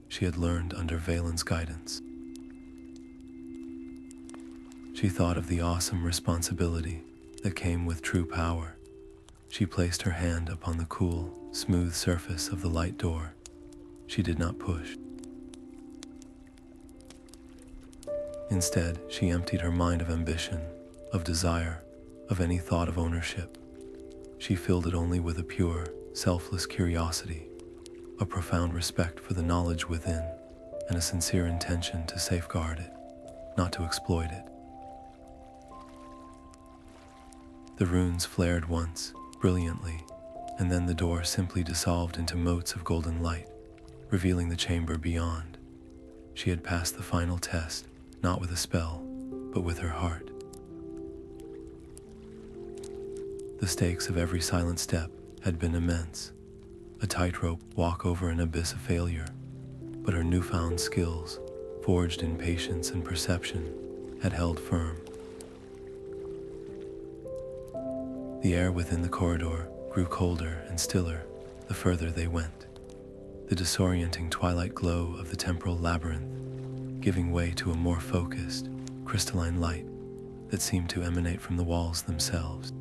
she had learned under Valen's guidance. She thought of the awesome responsibility that came with true power. She placed her hand upon the cool, smooth surface of the light door. She did not push. Instead, she emptied her mind of ambition, of desire, of any thought of ownership. She filled it only with a pure, selfless curiosity, a profound respect for the knowledge within. and a sincere intention to safeguard it, not to exploit it. The runes flared once, brilliantly, and then the door simply dissolved into motes of golden light, revealing the chamber beyond. She had passed the final test, not with a spell, but with her heart. The stakes of every silent step had been immense, a tightrope walk over an abyss of failure, but her newfound skills, forged in patience and perception, had held firm. The air within the corridor grew colder and stiller the further they went, the disorienting twilight glow of the temporal labyrinth giving way to a more focused, crystalline light that seemed to emanate from the walls themselves.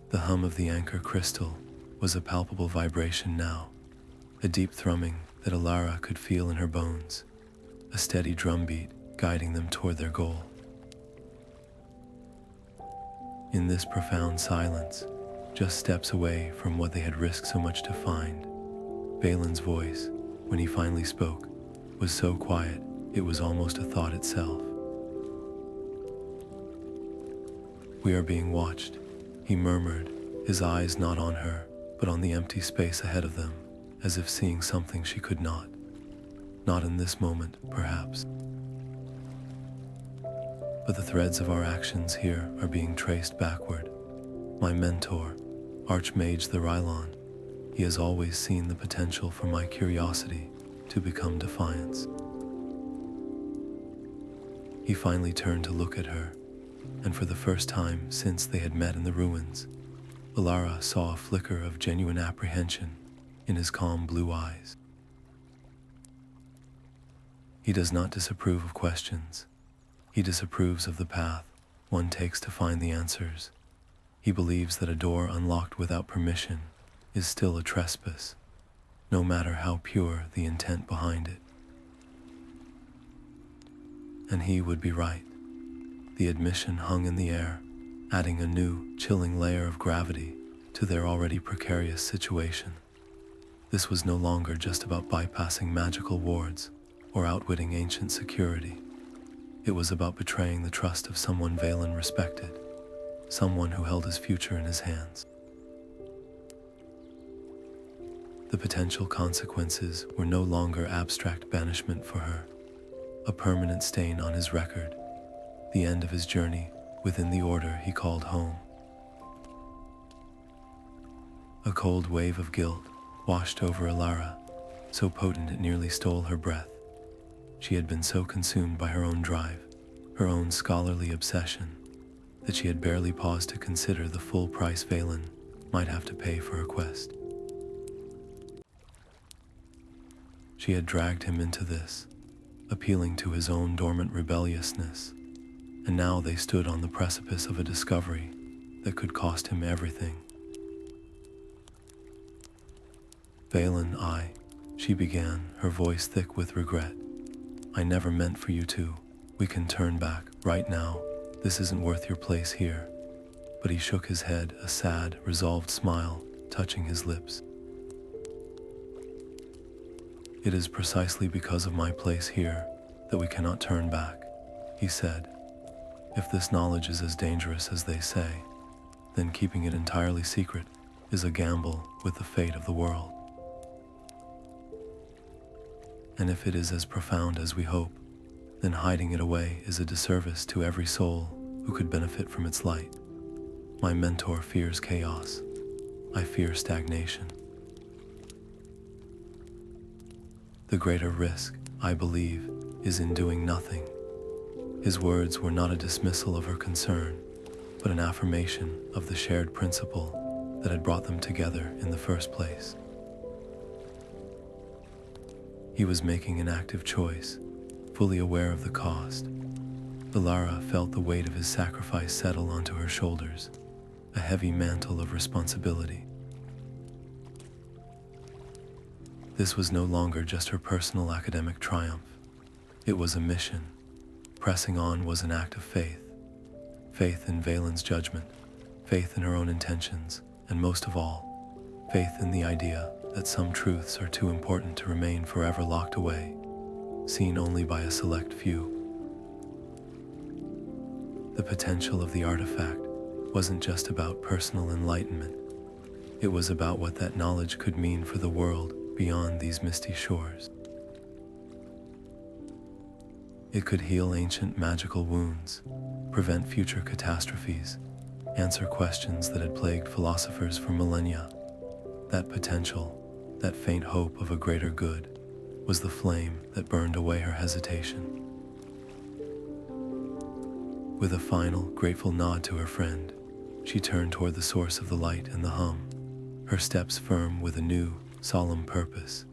The hum of the anchor crystal was a palpable vibration now, a deep thrumming that Alara could feel in her bones, a steady drumbeat guiding them toward their goal. In this profound silence, just steps away from what they had risked so much to find, Valen's voice, when he finally spoke, was so quiet it was almost a thought itself. "We are being watched," he murmured, his eyes not on her, but on the empty space ahead of them, as if seeing something she could not. Not in this moment, perhaps. But the threads of our actions here are being traced backward. My mentor, Archmage the Rhylon, he has always seen the potential for my curiosity to become defiance. He finally turned to look at her, and for the first time since they had met in the ruins, Alara saw a flicker of genuine apprehension in his calm blue eyes. He does not disapprove of questions. He disapproves of the path one takes to find the answers. He believes that a door unlocked without permission is still a trespass, no matter how pure the intent behind it. And he would be right. The admission hung in the air, adding a new, chilling layer of gravity to their already precarious situation. This was no longer just about bypassing magical wards or outwitting ancient security. It was about betraying the trust of someone Valen respected, someone who held his future in his hands. The potential consequences were no longer abstract banishment for her, a permanent stain on his record, the end of his journey within the order he called home. A cold wave of guilt washed over Alara, so potent it nearly stole her breath. She had been so consumed by her own drive, her own scholarly obsession, that she had barely paused to consider the full price Valen might have to pay for her quest. She had dragged him into this, appealing to his own dormant rebelliousness, and now they stood on the precipice of a discovery that could cost him everything. "Valen, she began, her voice thick with regret. "I never meant for you to. We can turn back, right now. This isn't worth your place here." But he shook his head, a sad, resolved smile touching his lips. "It is precisely because of my place here that we cannot turn back," he said. "If this knowledge is as dangerous as they say, then keeping it entirely secret is a gamble with the fate of the world. And if it is as profound as we hope, then hiding it away is a disservice to every soul who could benefit from its light. My mentor fears chaos. I fear stagnation. The greater risk, I believe, is in doing nothing." His words were not a dismissal of her concern, but an affirmation of the shared principle that had brought them together in the first place. He was making an active choice, fully aware of the cost. Alara felt the weight of his sacrifice settle onto her shoulders, a heavy mantle of responsibility. This was no longer just her personal academic triumph. It was a mission. Pressing on was an act of faith. Faith in Valen's judgment, faith in her own intentions, and most of all, faith in the idea that some truths are too important to remain forever locked away, seen only by a select few. The potential of the artifact wasn't just about personal enlightenment. It was about what that knowledge could mean for the world beyond these misty shores. It could heal ancient magical wounds, prevent future catastrophes, answer questions that had plagued philosophers for millennia. That potential, that faint hope of a greater good, was the flame that burned away her hesitation. With a final, grateful nod to her friend, she turned toward the source of the light and the hum, her steps firm with a new, solemn purpose.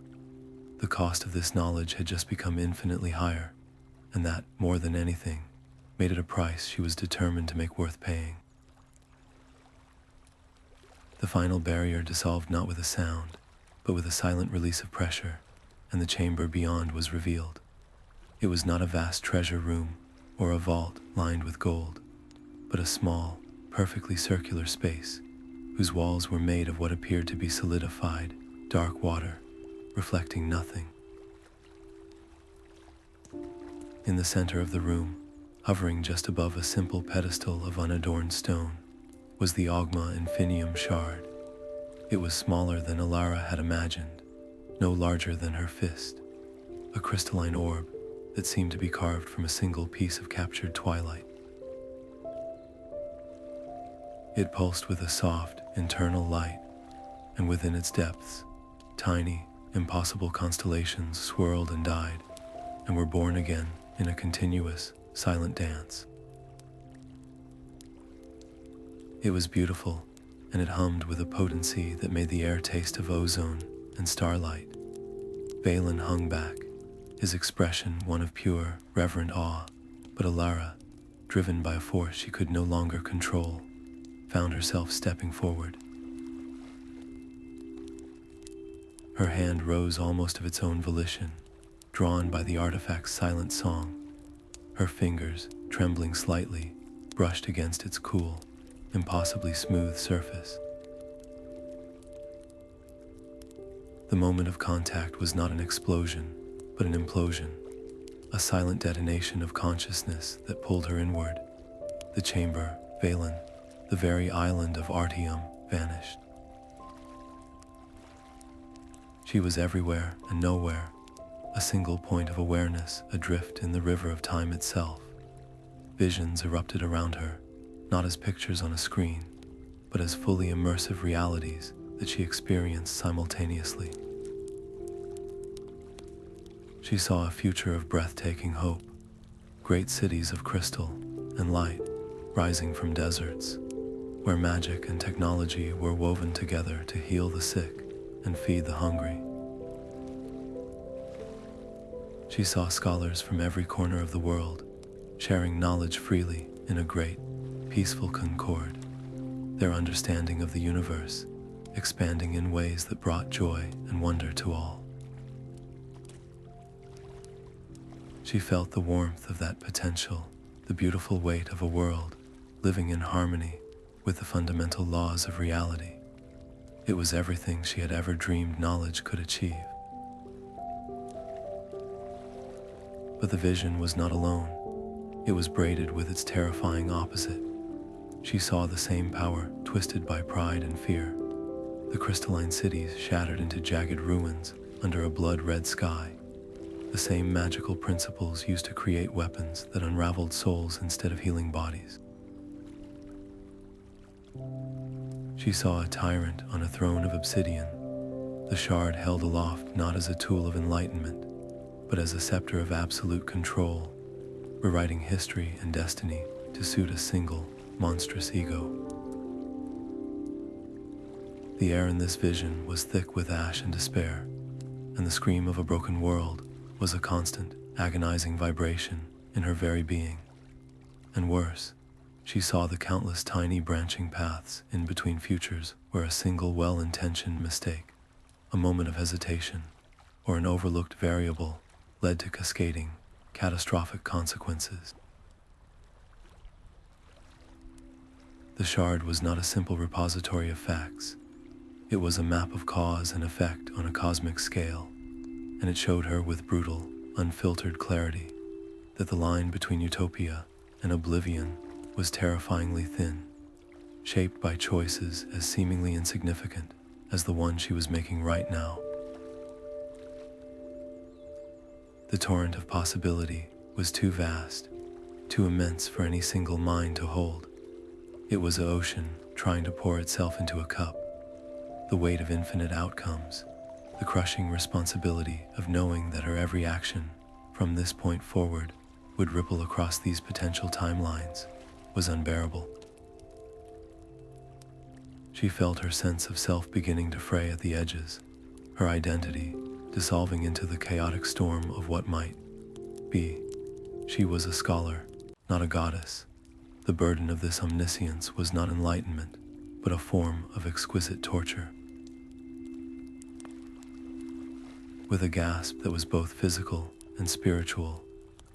The cost of this knowledge had just become infinitely higher, and that, more than anything, made it a price she was determined to make worth paying. The final barrier dissolved not with a sound, but with a silent release of pressure, and the chamber beyond was revealed. It was not a vast treasure room or a vault lined with gold, but a small, perfectly circular space whose walls were made of what appeared to be solidified, dark water, reflecting nothing. In the center of the room, hovering just above a simple pedestal of unadorned stone, was the Oghma Infinium Shard. It was smaller than Alara had imagined, no larger than her fist, a crystalline orb that seemed to be carved from a single piece of captured twilight. It pulsed with a soft, internal light, and within its depths, tiny, impossible constellations swirled and died, and were born again in a continuous, silent dance. It was beautiful, and it hummed with a potency that made the air taste of ozone and starlight. Valen hung back, his expression one of pure, reverent awe, but Alara, driven by a force she could no longer control, found herself stepping forward. Her hand rose almost of its own volition, drawn by the artifact's silent song. Her fingers, trembling slightly, brushed against its cool, impossibly smooth surface. The moment of contact was not an explosion, but an implosion, a silent detonation of consciousness that pulled her inward. The chamber, Valen, the very island of Artaeum, vanished. She was everywhere and nowhere, a single point of awareness adrift in the river of time itself. Visions erupted around her, not as pictures on a screen, but as fully immersive realities that she experienced simultaneously. She saw a future of breathtaking hope, great cities of crystal and light rising from deserts, where magic and technology were woven together to heal the sick and feed the hungry. She saw scholars from every corner of the world, sharing knowledge freely in a great, peaceful concord, their understanding of the universe expanding in ways that brought joy and wonder to all. She felt the warmth of that potential, the beautiful weight of a world living in harmony with the fundamental laws of reality. It was everything she had ever dreamed knowledge could achieve. But the vision was not alone. It was braided with its terrifying opposite. She saw the same power twisted by pride and fear, the crystalline cities shattered into jagged ruins under a blood-red sky, the same magical principles used to create weapons that unraveled souls instead of healing bodies. She saw a tyrant on a throne of obsidian, the shard held aloft not as a tool of enlightenment, but as a scepter of absolute control, rewriting history and destiny to suit a single, monstrous ego. The air in this vision was thick with ash and despair, and the scream of a broken world was a constant, agonizing vibration in her very being. And worse, she saw the countless tiny branching paths in between futures where a single well-intentioned mistake, a moment of hesitation, or an overlooked variable led to cascading, catastrophic consequences. The shard was not a simple repository of facts. It was a map of cause and effect on a cosmic scale, and it showed her with brutal, unfiltered clarity that the line between utopia and oblivion was terrifyingly thin, shaped by choices as seemingly insignificant as the one she was making right now. The torrent of possibility was too vast, too immense for any single mind to hold. It was an ocean trying to pour itself into a cup, the weight of infinite outcomes, the crushing responsibility of knowing that her every action from this point forward would ripple across these potential timelines was unbearable. She felt her sense of self beginning to fray at the edges, her identity dissolving into the chaotic storm of what might be. She was a scholar, not a goddess. The burden of this omniscience was not enlightenment, but a form of exquisite torture. With a gasp that was both physical and spiritual,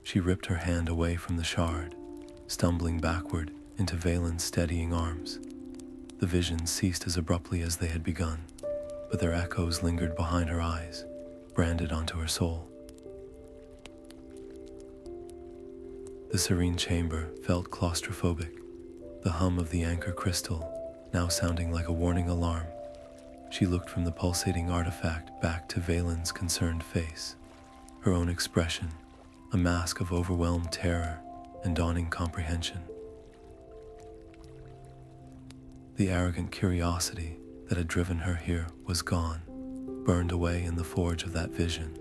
she ripped her hand away from the shard, stumbling backward into Valen's steadying arms. The visions ceased as abruptly as they had begun, but their echoes lingered behind her eyes, branded onto her soul. The serene chamber felt claustrophobic, the hum of the anchor crystal now sounding like a warning alarm. She looked from the pulsating artifact back to Valen's concerned face, her own expression a mask of overwhelmed terror and dawning comprehension. The arrogant curiosity that had driven her here was gone, burned away in the forge of that vision.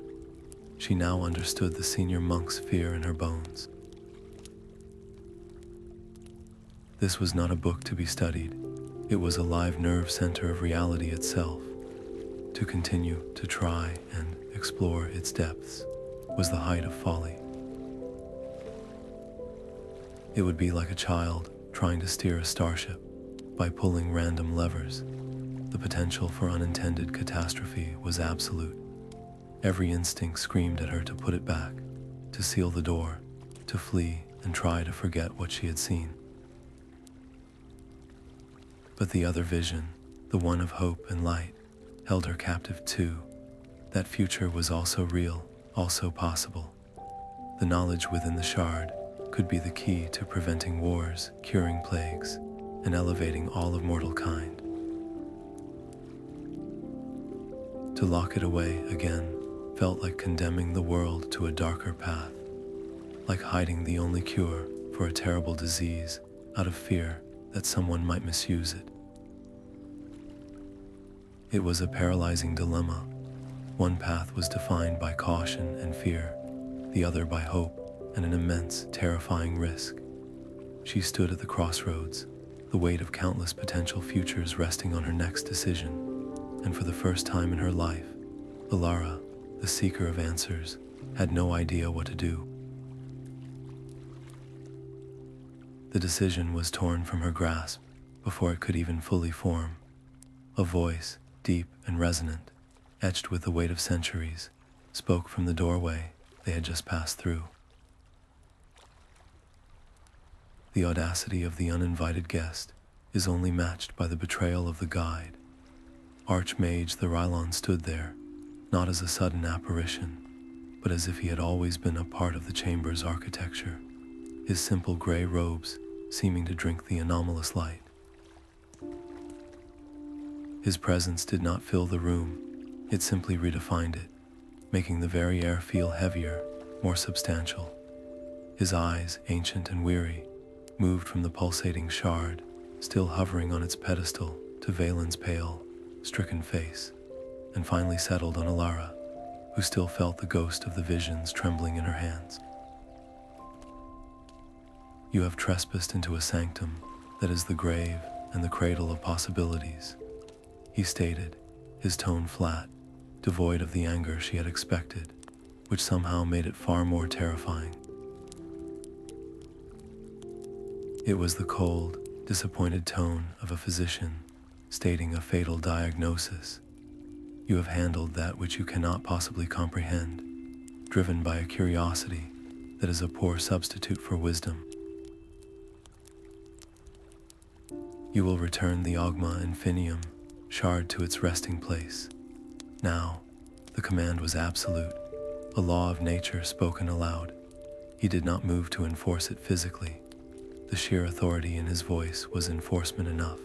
She now understood the senior monk's fear in her bones. This was not a book to be studied. It was a live nerve center of reality itself. To continue to try and explore its depths was the height of folly. It would be like a child trying to steer a starship by pulling random levers. The potential for unintended catastrophe was absolute. Every instinct screamed at her to put it back, to seal the door, to flee and try to forget what she had seen. But the other vision, the one of hope and light, held her captive too. That future was also real, also possible. The knowledge within the shard could be the key to preventing wars, curing plagues, and elevating all of mortal kind. To lock it away again felt like condemning the world to a darker path, like hiding the only cure for a terrible disease out of fear that someone might misuse it. It was a paralyzing dilemma. One path was defined by caution and fear, the other by hope and an immense, terrifying risk. She stood at the crossroads, the weight of countless potential futures resting on her next decision, and for the first time in her life, Alara, the seeker of answers, had no idea what to do. The decision was torn from her grasp before it could even fully form. A voice, deep and resonant, etched with the weight of centuries, spoke from the doorway they had just passed through. The audacity of the uninvited guest is only matched by the betrayal of the guide. Archmage the Rhylon stood there, not as a sudden apparition, but as if he had always been a part of the chamber's architecture, his simple gray robes seeming to drink the anomalous light. His presence did not fill the room, it simply redefined it, making the very air feel heavier, more substantial. His eyes, ancient and weary, moved from the pulsating shard, still hovering on its pedestal, to Valen's pale, stricken face, and finally settled on Alara, who still felt the ghost of the visions trembling in her hands. You have trespassed into a sanctum that is the grave and the cradle of possibilities, he stated, his tone flat, devoid of the anger she had expected, which somehow made it far more terrifying. It was the cold, disappointed tone of a physician stating a fatal diagnosis. You have handled that which you cannot possibly comprehend, driven by a curiosity that is a poor substitute for wisdom. You will return the Oghma Infinium shard to its resting place. Now, the command was absolute, a law of nature spoken aloud. He did not move to enforce it physically. The sheer authority in his voice was enforcement enough.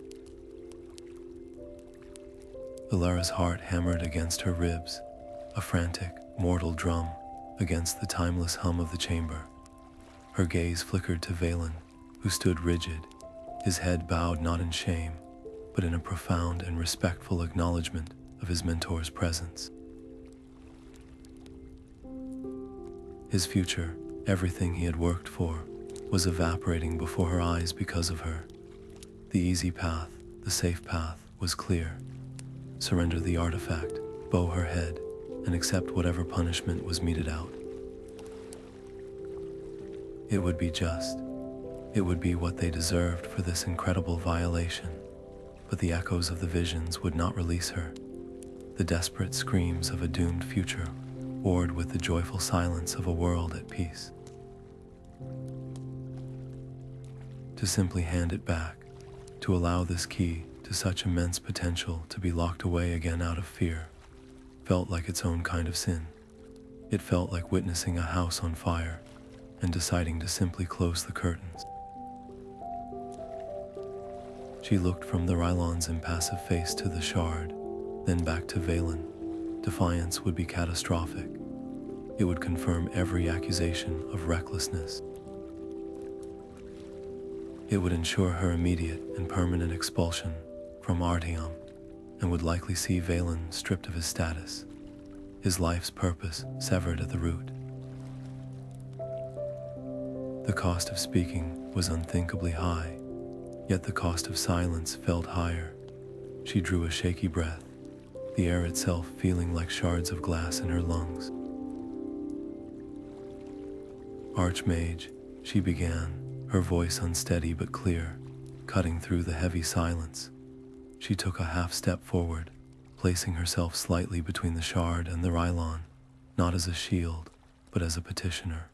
Alara's heart hammered against her ribs, a frantic, mortal drum against the timeless hum of the chamber. Her gaze flickered to Valen, who stood rigid, his head bowed not in shame, but in a profound and respectful acknowledgement of his mentor's presence. His future, everything he had worked for, was evaporating before her eyes because of her. The easy path, the safe path, was clear. Surrender the artifact, bow her head, and accept whatever punishment was meted out. It would be just. It would be what they deserved for this incredible violation. But the echoes of the visions would not release her. The desperate screams of a doomed future warred with the joyful silence of a world at peace. To simply hand it back, to allow this key to such immense potential to be locked away again out of fear, felt like its own kind of sin. It felt like witnessing a house on fire and deciding to simply close the curtains. She looked from the Rhylon's impassive face to the shard, then back to Valen. Defiance would be catastrophic. It would confirm every accusation of recklessness. It would ensure her immediate and permanent expulsion from Artaeum, and would likely see Valen stripped of his status, his life's purpose severed at the root. The cost of speaking was unthinkably high, yet the cost of silence felt higher. She drew a shaky breath, the air itself feeling like shards of glass in her lungs. Archmage, she began, her voice unsteady but clear, cutting through the heavy silence. She took a half step forward, placing herself slightly between the shard and the Rhylon, not as a shield, but as a petitioner.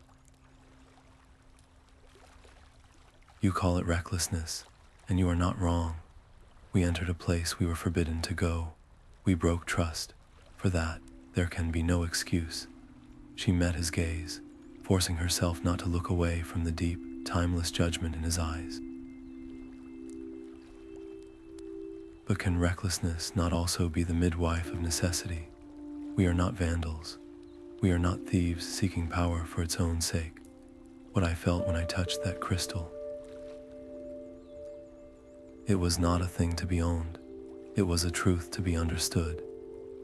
You call it recklessness, and you are not wrong. We entered a place we were forbidden to go. We broke trust. For that, there can be no excuse. She met his gaze, forcing herself not to look away from the deep, timeless judgment in his eyes. But can recklessness not also be the midwife of necessity? We are not vandals. We are not thieves seeking power for its own sake. What I felt when I touched that crystal. It was not a thing to be owned. It was a truth to be understood.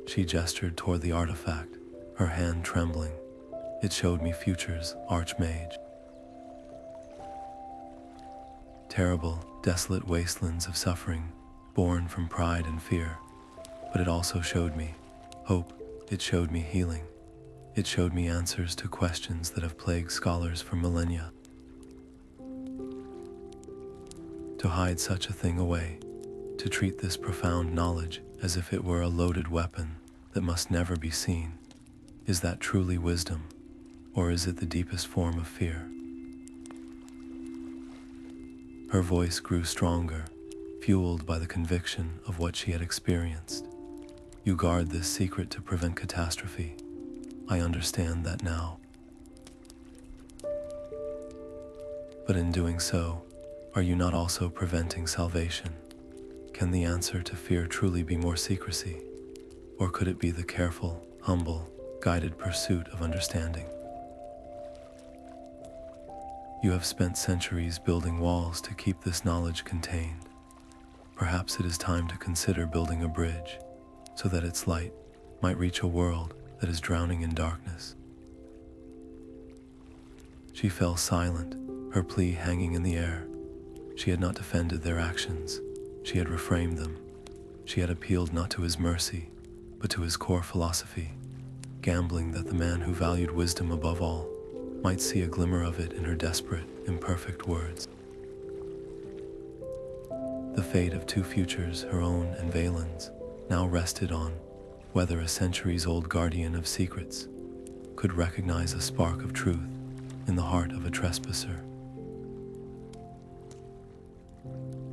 She gestured toward the artifact, her hand trembling. It showed me futures, Archmage. Terrible, desolate wastelands of suffering, born from pride and fear. But it also showed me hope. It showed me healing. It showed me answers to questions that have plagued scholars for millennia. To hide such a thing away, to treat this profound knowledge as if it were a loaded weapon that must never be seen, is that truly wisdom, or is it the deepest form of fear? Her voice grew stronger, fueled by the conviction of what she had experienced. You guard this secret to prevent catastrophe. I understand that now. But in doing so, are you not also preventing salvation? Can the answer to fear truly be more secrecy? Or could it be the careful, humble, guided pursuit of understanding? You have spent centuries building walls to keep this knowledge contained. Perhaps it is time to consider building a bridge so that its light might reach a world that is drowning in darkness. She fell silent, her plea hanging in the air. She had not defended their actions. She had reframed them. She had appealed not to his mercy, but to his core philosophy, gambling that the man who valued wisdom above all might see a glimmer of it in her desperate, imperfect words. The fate of two futures, her own and Valen's, now rested on whether a centuries-old guardian of secrets could recognize a spark of truth in the heart of a trespasser.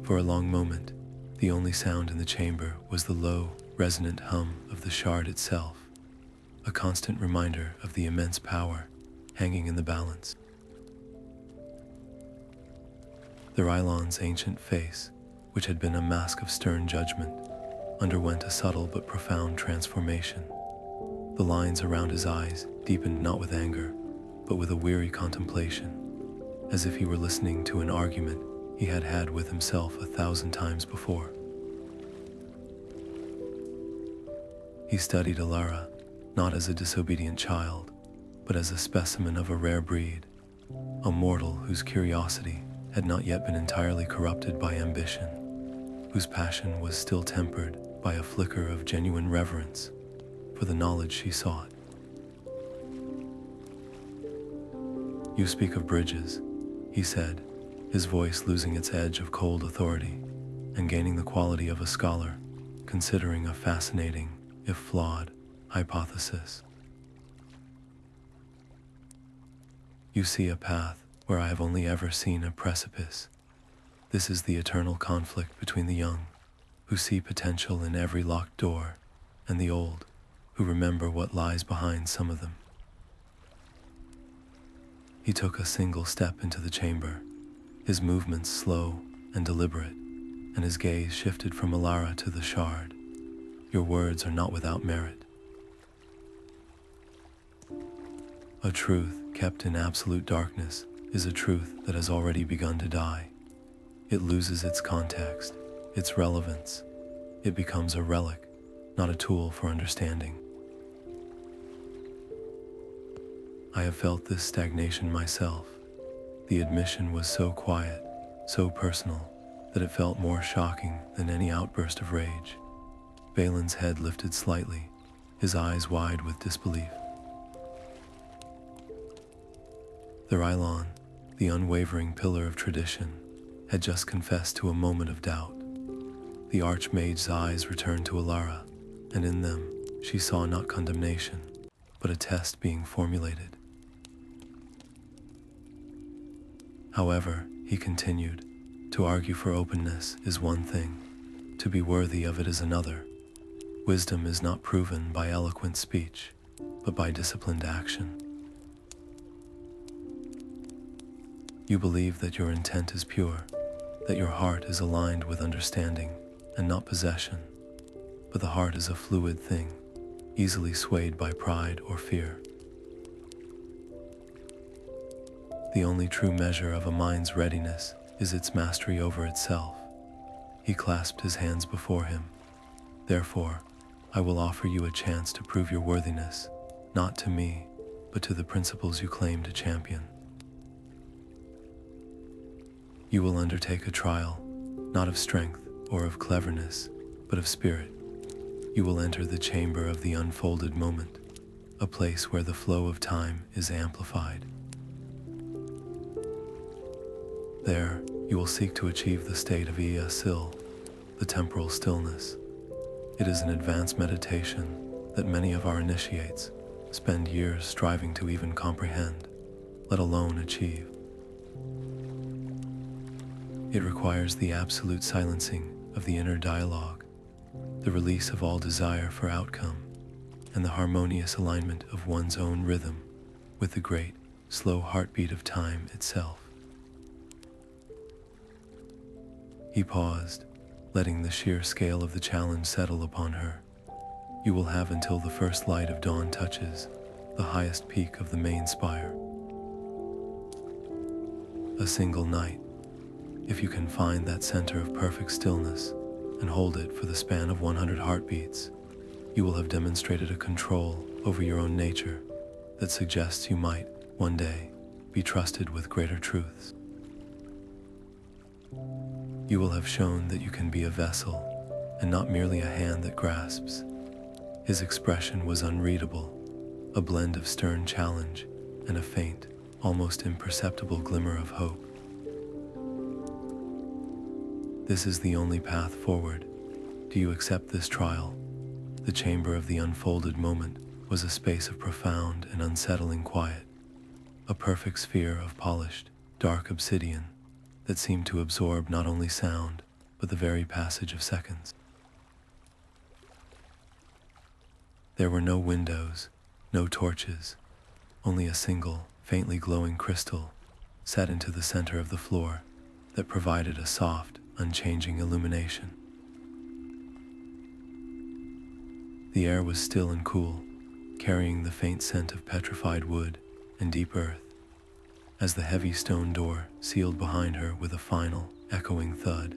For a long moment, The only sound in the chamber was the low, resonant hum of the shard itself, a constant reminder of the immense power hanging in the balance. The Rhylon's ancient face, which had been a mask of stern judgment, underwent a subtle but profound transformation. The lines around his eyes deepened not with anger, but with a weary contemplation, as if he were listening to an argument he had had with himself 1,000 times before. He studied Alara, not as a disobedient child, but as a specimen of a rare breed, a mortal whose curiosity had not yet been entirely corrupted by ambition, whose passion was still tempered by a flicker of genuine reverence for the knowledge she sought. "You speak of bridges," he said, his voice losing its edge of cold authority and gaining the quality of a scholar considering a fascinating, if flawed, hypothesis. "You see a path where I have only ever seen a precipice. This is the eternal conflict between the young, who see potential in every locked door, and the old, who remember what lies behind some of them." He took a single step into the chamber, his movements slow and deliberate, and his gaze shifted from Alara to the shard. "Your words are not without merit. A truth kept in absolute darkness is a truth that has already begun to die. It loses its context, its relevance. It becomes a relic, not a tool for understanding." I have felt this stagnation myself. The admission was so quiet, so personal, that it felt more shocking than any outburst of rage. Valen's head lifted slightly, his eyes wide with disbelief. The Rhylon, the unwavering pillar of tradition, had just confessed to a moment of doubt. The Archmage's eyes returned to Alara, and in them she saw not condemnation, but a test being formulated. "However," he continued, "to argue for openness is one thing, to be worthy of it is another. Wisdom is not proven by eloquent speech, but by disciplined action. You believe that your intent is pure, that your heart is aligned with understanding and not possession, but the heart is a fluid thing, easily swayed by pride or fear. The only true measure of a mind's readiness is its mastery over itself." He clasped his hands before him. "Therefore, I will offer you a chance to prove your worthiness, not to me, but to the principles you claim to champion. You will undertake a trial, not of strength or of cleverness, but of spirit. You will enter the chamber of the unfolded moment, a place where the flow of time is amplified. There, you will seek to achieve the state of Sil, the temporal stillness. It is an advanced meditation that many of our initiates spend years striving to even comprehend, let alone achieve. It requires the absolute silencing of the inner dialogue, the release of all desire for outcome, and the harmonious alignment of one's own rhythm with the great, slow heartbeat of time itself." He paused, letting the sheer scale of the challenge settle upon her. "You will have until the first light of dawn touches the highest peak of the main spire. A single night. If you can find that center of perfect stillness and hold it for the span of 100 heartbeats, you will have demonstrated a control over your own nature that suggests you might, one day, be trusted with greater truths. You will have shown that you can be a vessel and not merely a hand that grasps." His expression was unreadable, a blend of stern challenge and a faint, almost imperceptible glimmer of hope. "This is the only path forward. Do you accept this trial?" The chamber of the unfolded moment was a space of profound and unsettling quiet, a perfect sphere of polished, dark obsidian that seemed to absorb not only sound, but the very passage of seconds. There were no windows, no torches, only a single, faintly glowing crystal set into the center of the floor that provided a soft, unchanging illumination. The air was still and cool, carrying the faint scent of petrified wood and deep earth, as the heavy stone door sealed behind her with a final, echoing thud.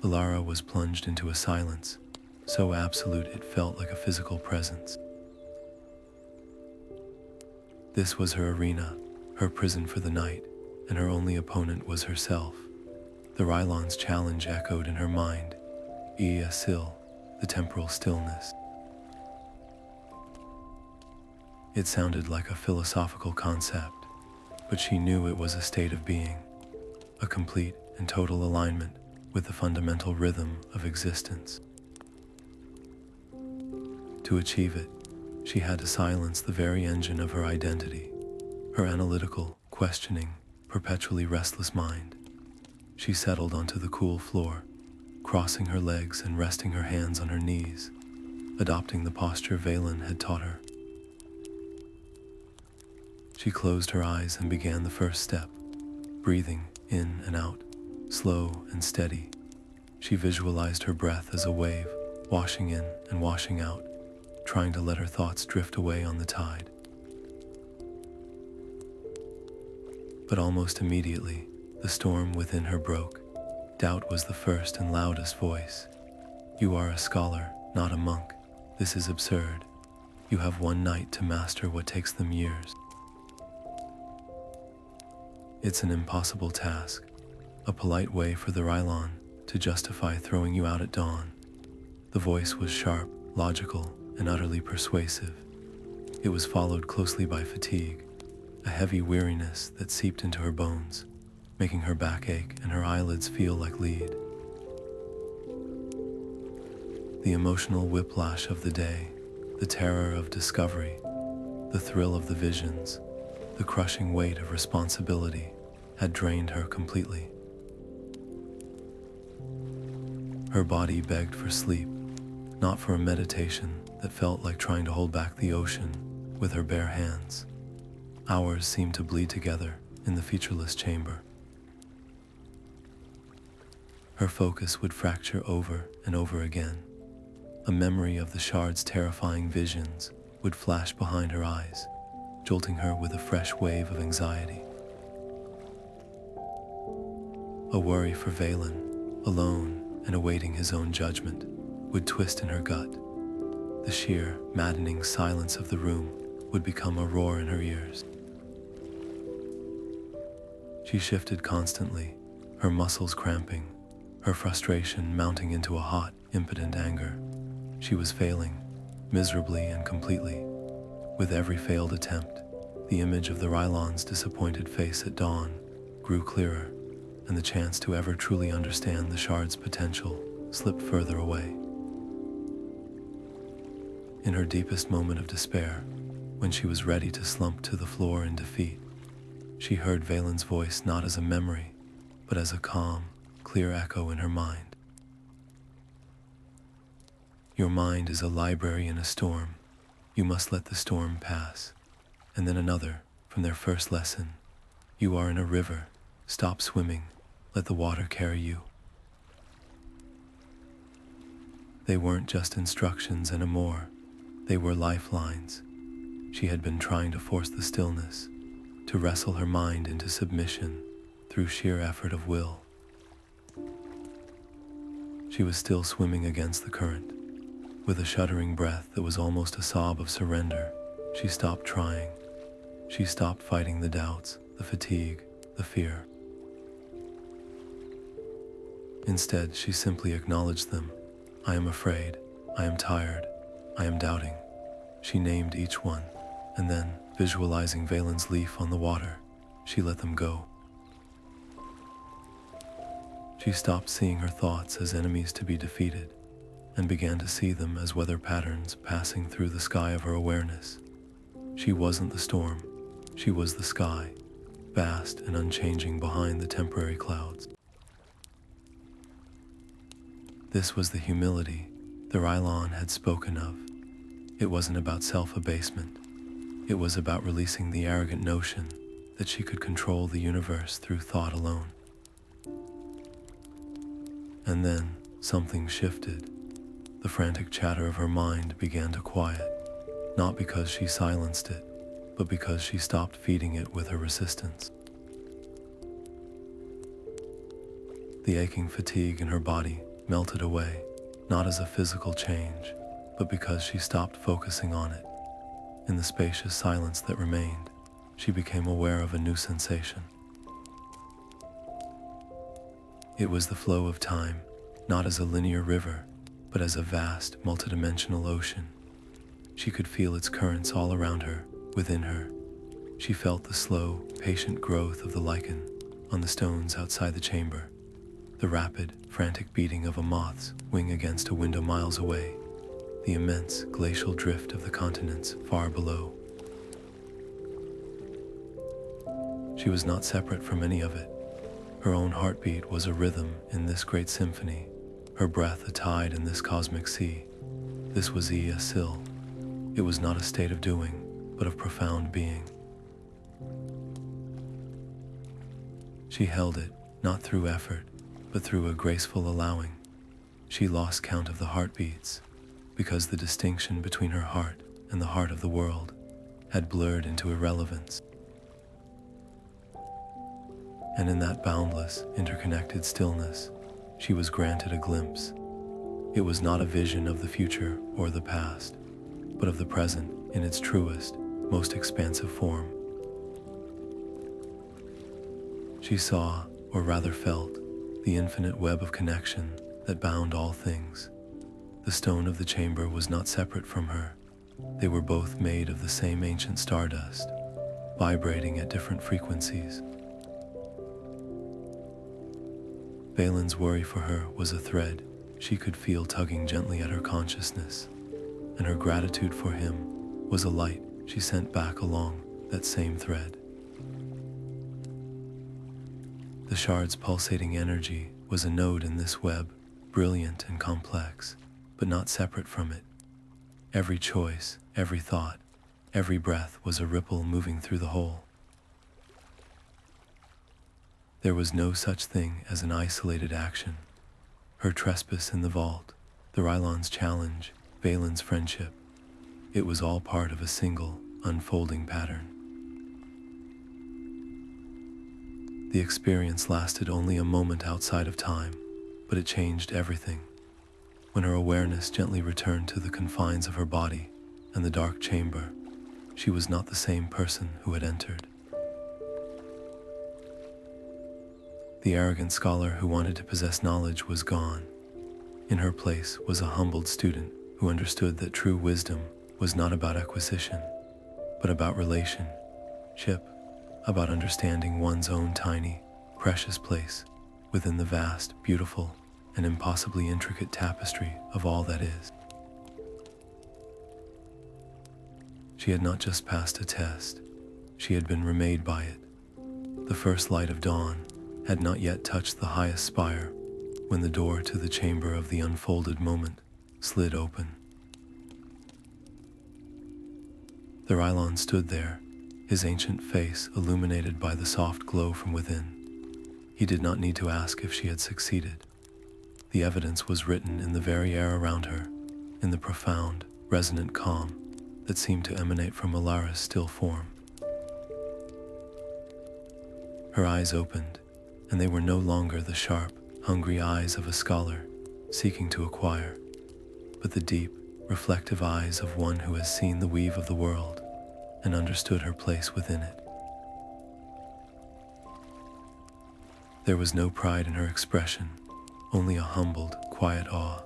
Alara was plunged into a silence so absolute it felt like a physical presence. This was her arena, her prison for the night, and her only opponent was herself. The Rhylon's challenge echoed in her mind, Ea Sil, the temporal stillness. It sounded like a philosophical concept, but she knew it was a state of being, a complete and total alignment with the fundamental rhythm of existence. To achieve it, she had to silence the very engine of her identity, her analytical, questioning, perpetually restless mind. She settled onto the cool floor, crossing her legs and resting her hands on her knees, adopting the posture Valen had taught her. She closed her eyes and began the first step, breathing in and out, slow and steady. She visualized her breath as a wave, washing in and washing out, trying to let her thoughts drift away on the tide. But almost immediately, the storm within her broke. Doubt was the first and loudest voice. You are a scholar, not a monk. This is absurd. You have one night to master what takes them years. It's an impossible task, a polite way for the Rhylon to justify throwing you out at dawn. The voice was sharp, logical, and utterly persuasive. It was followed closely by fatigue, a heavy weariness that seeped into her bones, making her back ache and her eyelids feel like lead. The emotional whiplash of the day, the terror of discovery, the thrill of the visions, the crushing weight of responsibility had drained her completely. Her body begged for sleep, not for a meditation that felt like trying to hold back the ocean with her bare hands. Hours seemed to bleed together in the featureless chamber. Her focus would fracture over and over again. A memory of the shard's terrifying visions would flash behind her eyes, jolting her with a fresh wave of anxiety. A worry for Valen, alone and awaiting his own judgment, would twist in her gut. The sheer, maddening silence of the room would become a roar in her ears. She shifted constantly, her muscles cramping, her frustration mounting into a hot, impotent anger. She was failing, miserably and completely. With every failed attempt, the image of the Rhylon's disappointed face at dawn grew clearer, and the chance to ever truly understand the shard's potential slipped further away. In her deepest moment of despair, when she was ready to slump to the floor in defeat, she heard Valen's voice not as a memory, but as a calm, clear echo in her mind. Your mind is a library in a storm. You must let the storm pass. And then another, from their first lesson. You are in a river. Stop swimming. Let the water carry you. They weren't just instructions anymore. They were lifelines. She had been trying to force the stillness, to wrestle her mind into submission through sheer effort of will. She was still swimming against the current. With a shuddering breath that was almost a sob of surrender, she stopped trying. She stopped fighting the doubts, the fatigue, the fear. Instead, she simply acknowledged them. I am afraid. I am tired. I am doubting. She named each one, and then, visualizing Valen's leaf on the water, she let them go. She stopped seeing her thoughts as enemies to be defeated, and began to see them as weather patterns passing through the sky of her awareness. She wasn't the storm. She was the sky, vast and unchanging behind the temporary clouds. This was the humility the Rhylon had spoken of. It wasn't about self-abasement. It was about releasing the arrogant notion that she could control the universe through thought alone. And then something shifted. The frantic chatter of her mind began to quiet, not because she silenced it, but because she stopped feeding it with her resistance. The aching fatigue in her body melted away, not as a physical change, but because she stopped focusing on it. In the spacious silence that remained, she became aware of a new sensation. It was the flow of time, not as a linear river, but as a vast, multidimensional ocean. She could feel its currents all around her, within her. She felt the slow, patient growth of the lichen on the stones outside the chamber, the rapid, frantic beating of a moth's wing against a window miles away, the immense glacial drift of the continents far below. She was not separate from any of it. Her own heartbeat was a rhythm in this great symphony, her breath a tide in this cosmic sea. This was a Sil. It was not a state of doing, but of profound being. She held it, not through effort, but through a graceful allowing. She lost count of the heartbeats, because the distinction between her heart and the heart of the world had blurred into irrelevance. And in that boundless, interconnected stillness, she was granted a glimpse. It was not a vision of the future or the past, but of the present in its truest, most expansive form. She saw, or rather felt, the infinite web of connection that bound all things. The stone of the chamber was not separate from her. They were both made of the same ancient stardust, vibrating at different frequencies. Valen's worry for her was a thread she could feel tugging gently at her consciousness, and her gratitude for him was a light she sent back along that same thread. The shard's pulsating energy was a node in this web, brilliant and complex, but not separate from it. Every choice, every thought, every breath was a ripple moving through the whole. There was no such thing as an isolated action. Her trespass in the vault, the Rhylon's challenge, Valen's friendship, it was all part of a single, unfolding pattern. The experience lasted only a moment outside of time, but it changed everything. When her awareness gently returned to the confines of her body and the dark chamber, she was not the same person who had entered. The arrogant scholar who wanted to possess knowledge was gone. In her place was a humbled student who understood that true wisdom was not about acquisition, but about relationship, about understanding one's own tiny, precious place within the vast, beautiful, and impossibly intricate tapestry of all that is. She had not just passed a test, she had been remade by it. The first light of dawn had not yet touched the highest spire when the door to the chamber of the unfolded moment slid open. The Rhylon stood there, his ancient face illuminated by the soft glow from within. He did not need to ask if she had succeeded. The evidence was written in the very air around her, in the profound, resonant calm that seemed to emanate from Alara's still form. Her eyes opened, and they were no longer the sharp, hungry eyes of a scholar seeking to acquire, but the deep, reflective eyes of one who has seen the weave of the world and understood her place within it. There was no pride in her expression, only a humbled, quiet awe.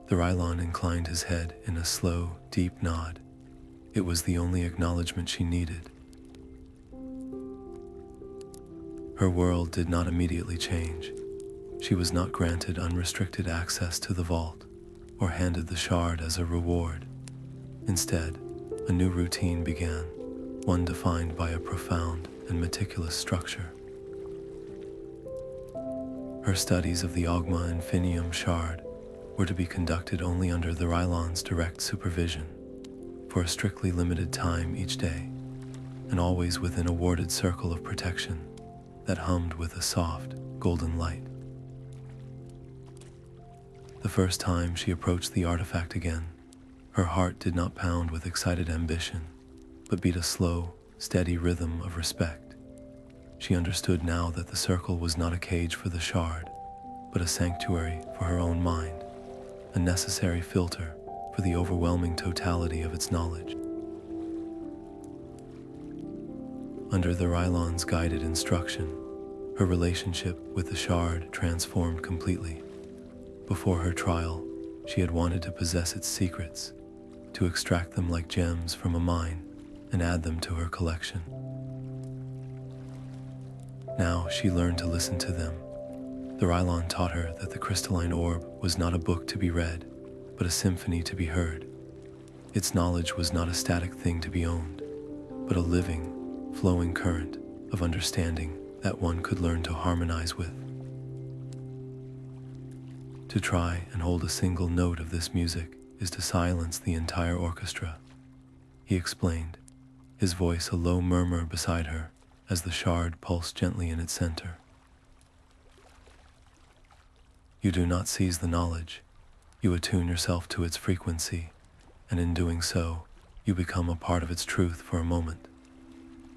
The Rhylon inclined his head in a slow, deep nod. It was the only acknowledgement she needed. Her world did not immediately change. She was not granted unrestricted access to the vault, or handed the shard as a reward. Instead, a new routine began, one defined by a profound and meticulous structure. Her studies of the Oghma Infinium Shard were to be conducted only under the Rhylon's direct supervision, for a strictly limited time each day, and always within a warded circle of protection that hummed with a soft, golden light. The first time she approached the artifact again, her heart did not pound with excited ambition, but beat a slow, steady rhythm of respect. She understood now that the circle was not a cage for the shard, but a sanctuary for her own mind, a necessary filter for the overwhelming totality of its knowledge. Under the Rhylon's guided instruction, her relationship with the shard transformed completely. Before her trial, she had wanted to possess its secrets, to extract them like gems from a mine and add them to her collection. Now she learned to listen to them. The Rhylon taught her that the crystalline orb was not a book to be read, but a symphony to be heard. Its knowledge was not a static thing to be owned, but a living, flowing current of understanding that one could learn to harmonize with. To try and hold a single note of this music is to silence the entire orchestra, he explained, his voice a low murmur beside her as the shard pulsed gently in its center. You do not seize the knowledge, you attune yourself to its frequency, and in doing so, you become a part of its truth for a moment.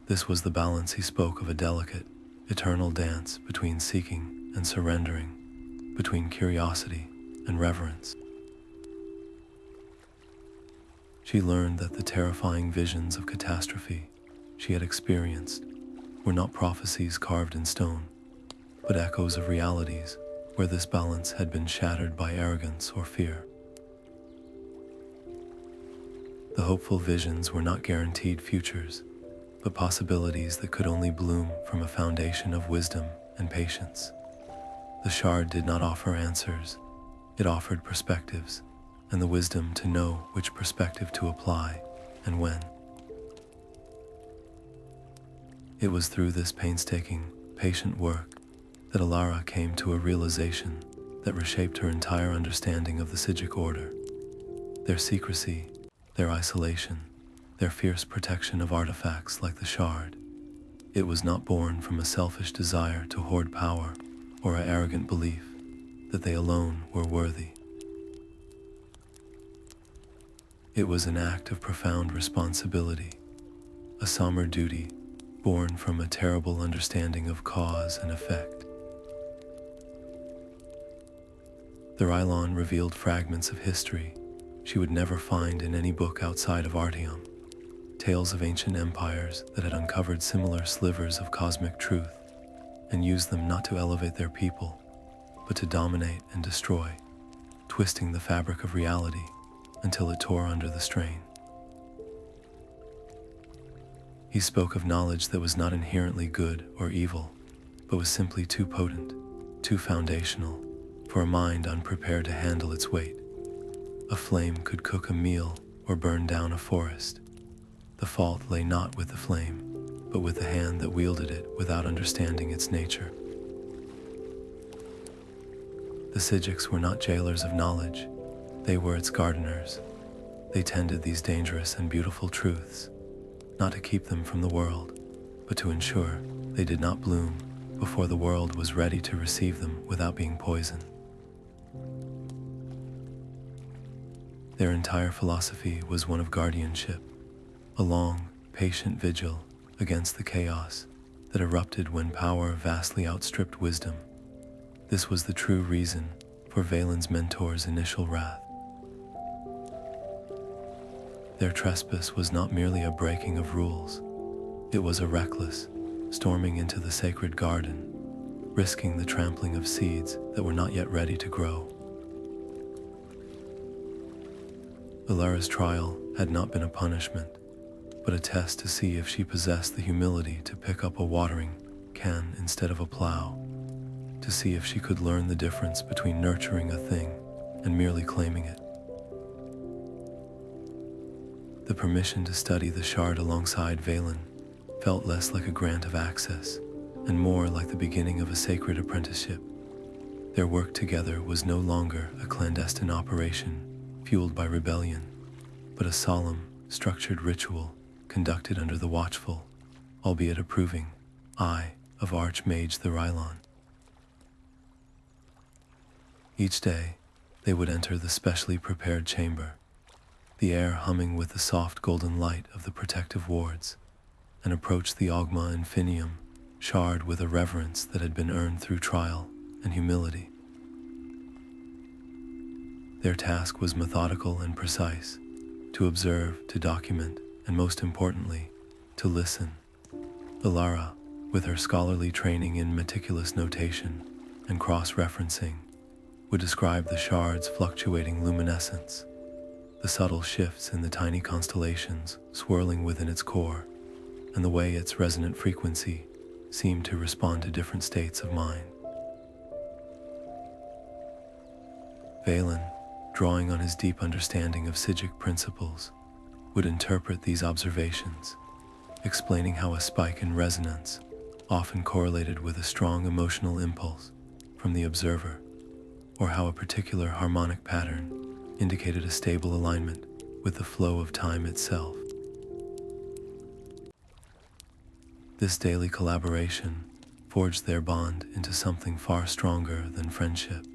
This was the balance he spoke of, a delicate, eternal dance between seeking and surrendering, between curiosity and reverence. She learned that the terrifying visions of catastrophe she had experienced were not prophecies carved in stone, but echoes of realities where this balance had been shattered by arrogance or fear. The hopeful visions were not guaranteed futures, but possibilities that could only bloom from a foundation of wisdom and patience. The shard did not offer answers, it offered perspectives, and the wisdom to know which perspective to apply and when. It was through this painstaking, patient work that Alara came to a realization that reshaped her entire understanding of the Psijic Order. Their secrecy, their isolation, their fierce protection of artifacts like the shard. It was not born from a selfish desire to hoard power or an arrogant belief that they alone were worthy. It was an act of profound responsibility, a somber duty born from a terrible understanding of cause and effect. The Rhylon revealed fragments of history she would never find in any book outside of Artaeum, tales of ancient empires that had uncovered similar slivers of cosmic truth and used them not to elevate their people, but to dominate and destroy, twisting the fabric of reality until it tore under the strain. He spoke of knowledge that was not inherently good or evil, but was simply too potent, too foundational, for a mind unprepared to handle its weight. A flame could cook a meal or burn down a forest. The fault lay not with the flame, but with the hand that wielded it without understanding its nature. The Sijics were not jailers of knowledge, they were its gardeners. They tended these dangerous and beautiful truths, not to keep them from the world, but to ensure they did not bloom before the world was ready to receive them without being poisoned. Their entire philosophy was one of guardianship, a long, patient vigil against the chaos that erupted when power vastly outstripped wisdom. This was the true reason for Valen's mentor's initial wrath. Their trespass was not merely a breaking of rules, it was a reckless, storming into the sacred garden, risking the trampling of seeds that were not yet ready to grow. Alara's trial had not been a punishment, but a test to see if she possessed the humility to pick up a watering can instead of a plow, to see if she could learn the difference between nurturing a thing and merely claiming it. The permission to study the shard alongside Valen felt less like a grant of access and more like the beginning of a sacred apprenticeship. Their work together was no longer a clandestine operation fueled by rebellion, but a solemn, structured ritual conducted under the watchful, albeit approving, eye of Archmage the Rhylon. Each day, they would enter the specially prepared chamber, the air humming with the soft golden light of the protective wards, and approach the Oghma Infinium Shard with a reverence that had been earned through trial and humility. Their task was methodical and precise, to observe, to document, and most importantly, to listen. Alara, with her scholarly training in meticulous notation and cross-referencing, would describe the shard's fluctuating luminescence, the subtle shifts in the tiny constellations swirling within its core, and the way its resonant frequency seemed to respond to different states of mind. Valen, drawing on his deep understanding of Psijic principles, would interpret these observations, explaining how a spike in resonance often correlated with a strong emotional impulse from the observer, or how a particular harmonic pattern indicated a stable alignment with the flow of time itself. This daily collaboration forged their bond into something far stronger than friendship.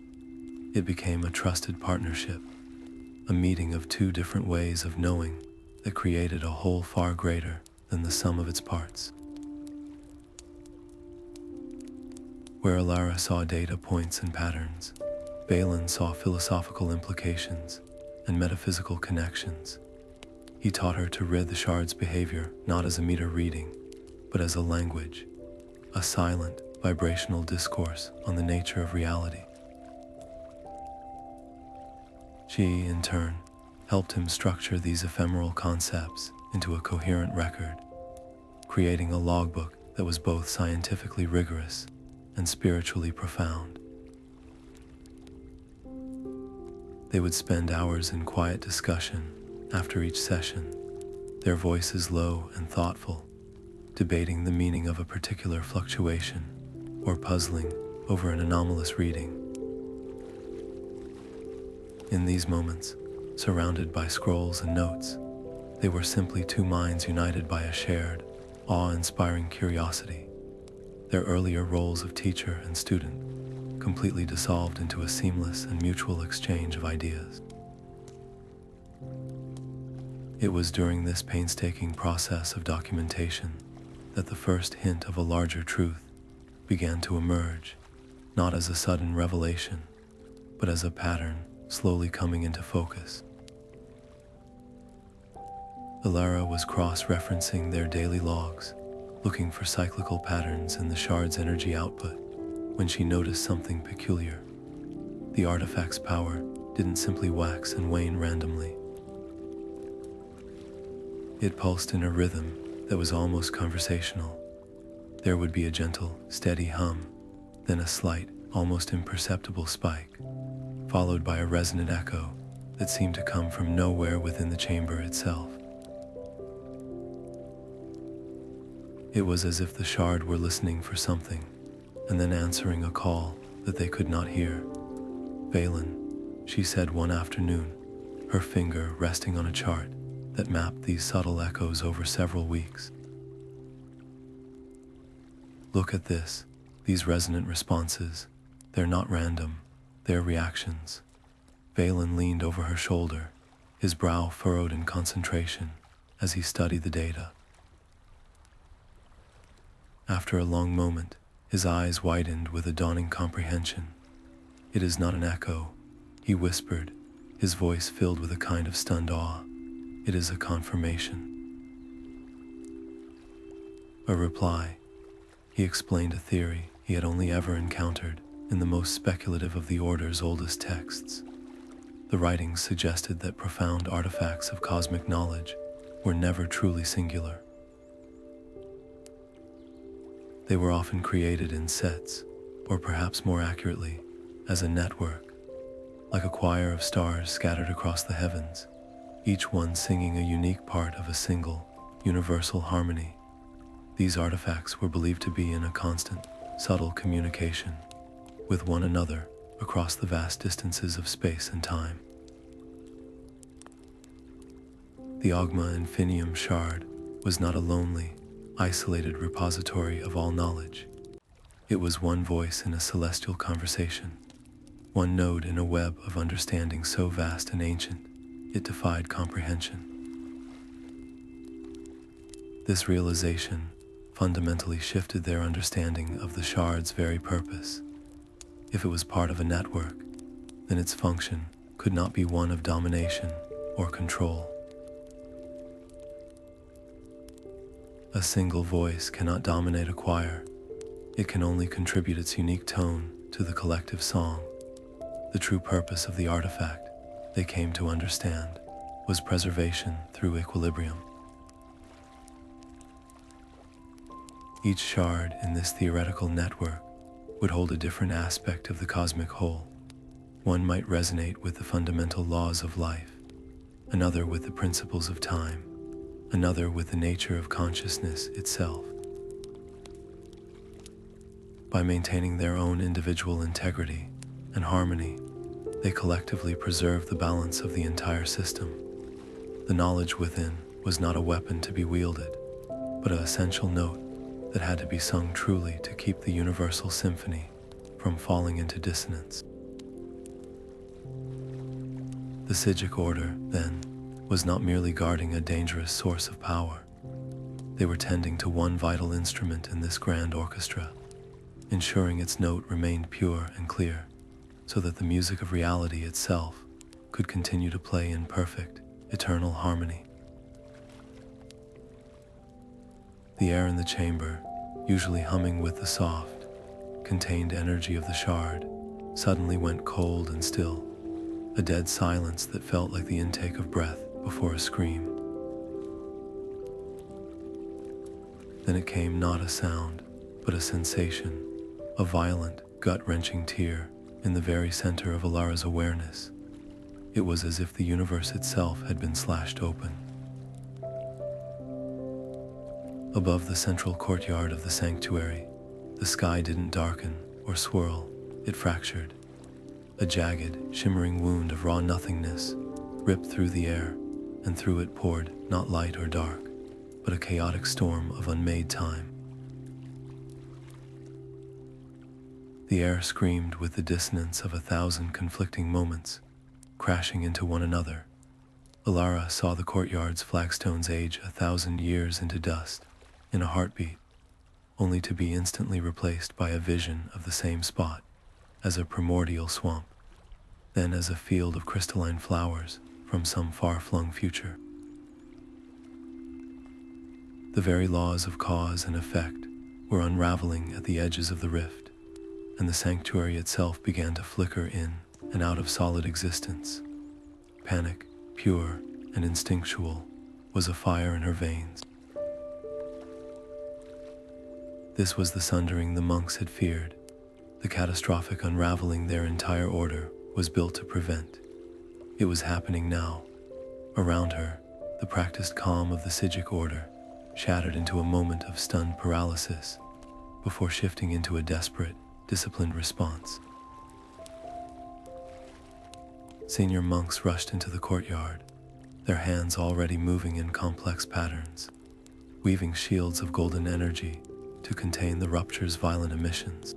It became a trusted partnership, a meeting of two different ways of knowing that created a whole far greater than the sum of its parts. Where Alara saw data points and patterns, Valen saw philosophical implications and metaphysical connections. He taught her to read the shard's behavior not as a meter reading, but as a language, a silent, vibrational discourse on the nature of reality. She, in turn, helped him structure these ephemeral concepts into a coherent record, creating a logbook that was both scientifically rigorous and spiritually profound. They would spend hours in quiet discussion after each session, their voices low and thoughtful, debating the meaning of a particular fluctuation or puzzling over an anomalous reading. In these moments, surrounded by scrolls and notes, they were simply two minds united by a shared, awe-inspiring curiosity. Their earlier roles of teacher and student completely dissolved into a seamless and mutual exchange of ideas. It was during this painstaking process of documentation that the first hint of a larger truth began to emerge, not as a sudden revelation, but as a pattern slowly coming into focus. Alara was cross-referencing their daily logs, looking for cyclical patterns in the shard's energy output, when she noticed something peculiar. The artifact's power didn't simply wax and wane randomly. It pulsed in a rhythm that was almost conversational. There would be a gentle, steady hum, then a slight, almost imperceptible spike, followed by a resonant echo that seemed to come from nowhere within the chamber itself. It was as if the shard were listening for something, and then answering a call that they could not hear. "Valen," she said one afternoon, her finger resting on a chart that mapped these subtle echoes over several weeks. "Look at this, these resonant responses. They're not random, they're reactions." Valen leaned over her shoulder, his brow furrowed in concentration as he studied the data. After a long moment, his eyes widened with a dawning comprehension. "It is not an echo," he whispered, his voice filled with a kind of stunned awe. "It is a confirmation." A reply. He explained a theory he had only ever encountered in the most speculative of the Order's oldest texts. The writings suggested that profound artifacts of cosmic knowledge were never truly singular. They were often created in sets, or perhaps more accurately, as a network, like a choir of stars scattered across the heavens, each one singing a unique part of a single, universal harmony. These artifacts were believed to be in a constant, subtle communication with one another across the vast distances of space and time. The Oghma Infinium Shard was not a lonely, isolated repository of all knowledge. It was one voice in a celestial conversation, one node in a web of understanding so vast and ancient, it defied comprehension. This realization fundamentally shifted their understanding of the shard's very purpose. If it was part of a network, then its function could not be one of domination or control. A single voice cannot dominate a choir. It can only contribute its unique tone to the collective song. The true purpose of the artifact, they came to understand, was preservation through equilibrium. Each shard in this theoretical network would hold a different aspect of the cosmic whole. One might resonate with the fundamental laws of life, another with the principles of time, another with the nature of consciousness itself. By maintaining their own individual integrity and harmony, they collectively preserve the balance of the entire system. The knowledge within was not a weapon to be wielded, but an essential note that had to be sung truly to keep the universal symphony from falling into dissonance. The Psijic Order, then, was not merely guarding a dangerous source of power. They were tending to one vital instrument in this grand orchestra, ensuring its note remained pure and clear, so that the music of reality itself could continue to play in perfect, eternal harmony. The air in the chamber, usually humming with the soft, contained energy of the shard, suddenly went cold and still, a dead silence that felt like the intake of breath before a scream. Then it came not a sound, but a sensation, a violent, gut-wrenching tear in the very center of Alara's awareness. It was as if the universe itself had been slashed open. Above the central courtyard of the sanctuary, the sky didn't darken or swirl, it fractured. A jagged, shimmering wound of raw nothingness ripped through the air, and through it poured not light or dark, but a chaotic storm of unmade time. The air screamed with the dissonance of 1,000 conflicting moments, crashing into one another. Alara saw the courtyard's flagstones age 1,000 years into dust, in a heartbeat, only to be instantly replaced by a vision of the same spot, as a primordial swamp, then as a field of crystalline flowers from some far-flung future. The very laws of cause and effect were unraveling at the edges of the rift, and the sanctuary itself began to flicker in and out of solid existence. Panic, pure and instinctual, was a fire in her veins. This was the sundering the monks had feared. The catastrophic unraveling their entire order was built to prevent. It was happening now. Around her, the practiced calm of the Psijic Order shattered into a moment of stunned paralysis before shifting into a desperate, disciplined response. Senior monks rushed into the courtyard, their hands already moving in complex patterns, weaving shields of golden energy to contain the rupture's violent emissions.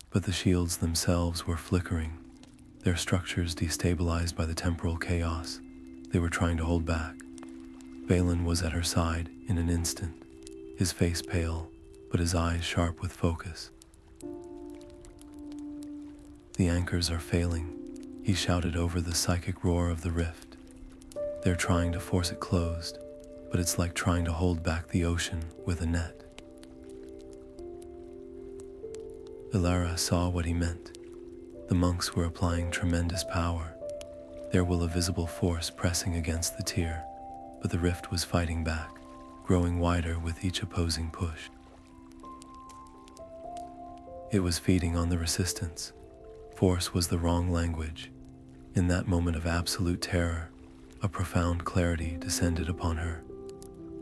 But the shields themselves were flickering, their structures destabilized by the temporal chaos they were trying to hold back. Valen was at her side in an instant, his face pale, but his eyes sharp with focus. "The anchors are failing," he shouted over the psychic roar of the rift. "They're trying to force it closed, but it's like trying to hold back the ocean with a net." Elara saw what he meant. The monks were applying tremendous power. There was a visible force pressing against the tier, but the rift was fighting back, growing wider with each opposing push. It was feeding on the resistance. Force was the wrong language. In that moment of absolute terror, a profound clarity descended upon her.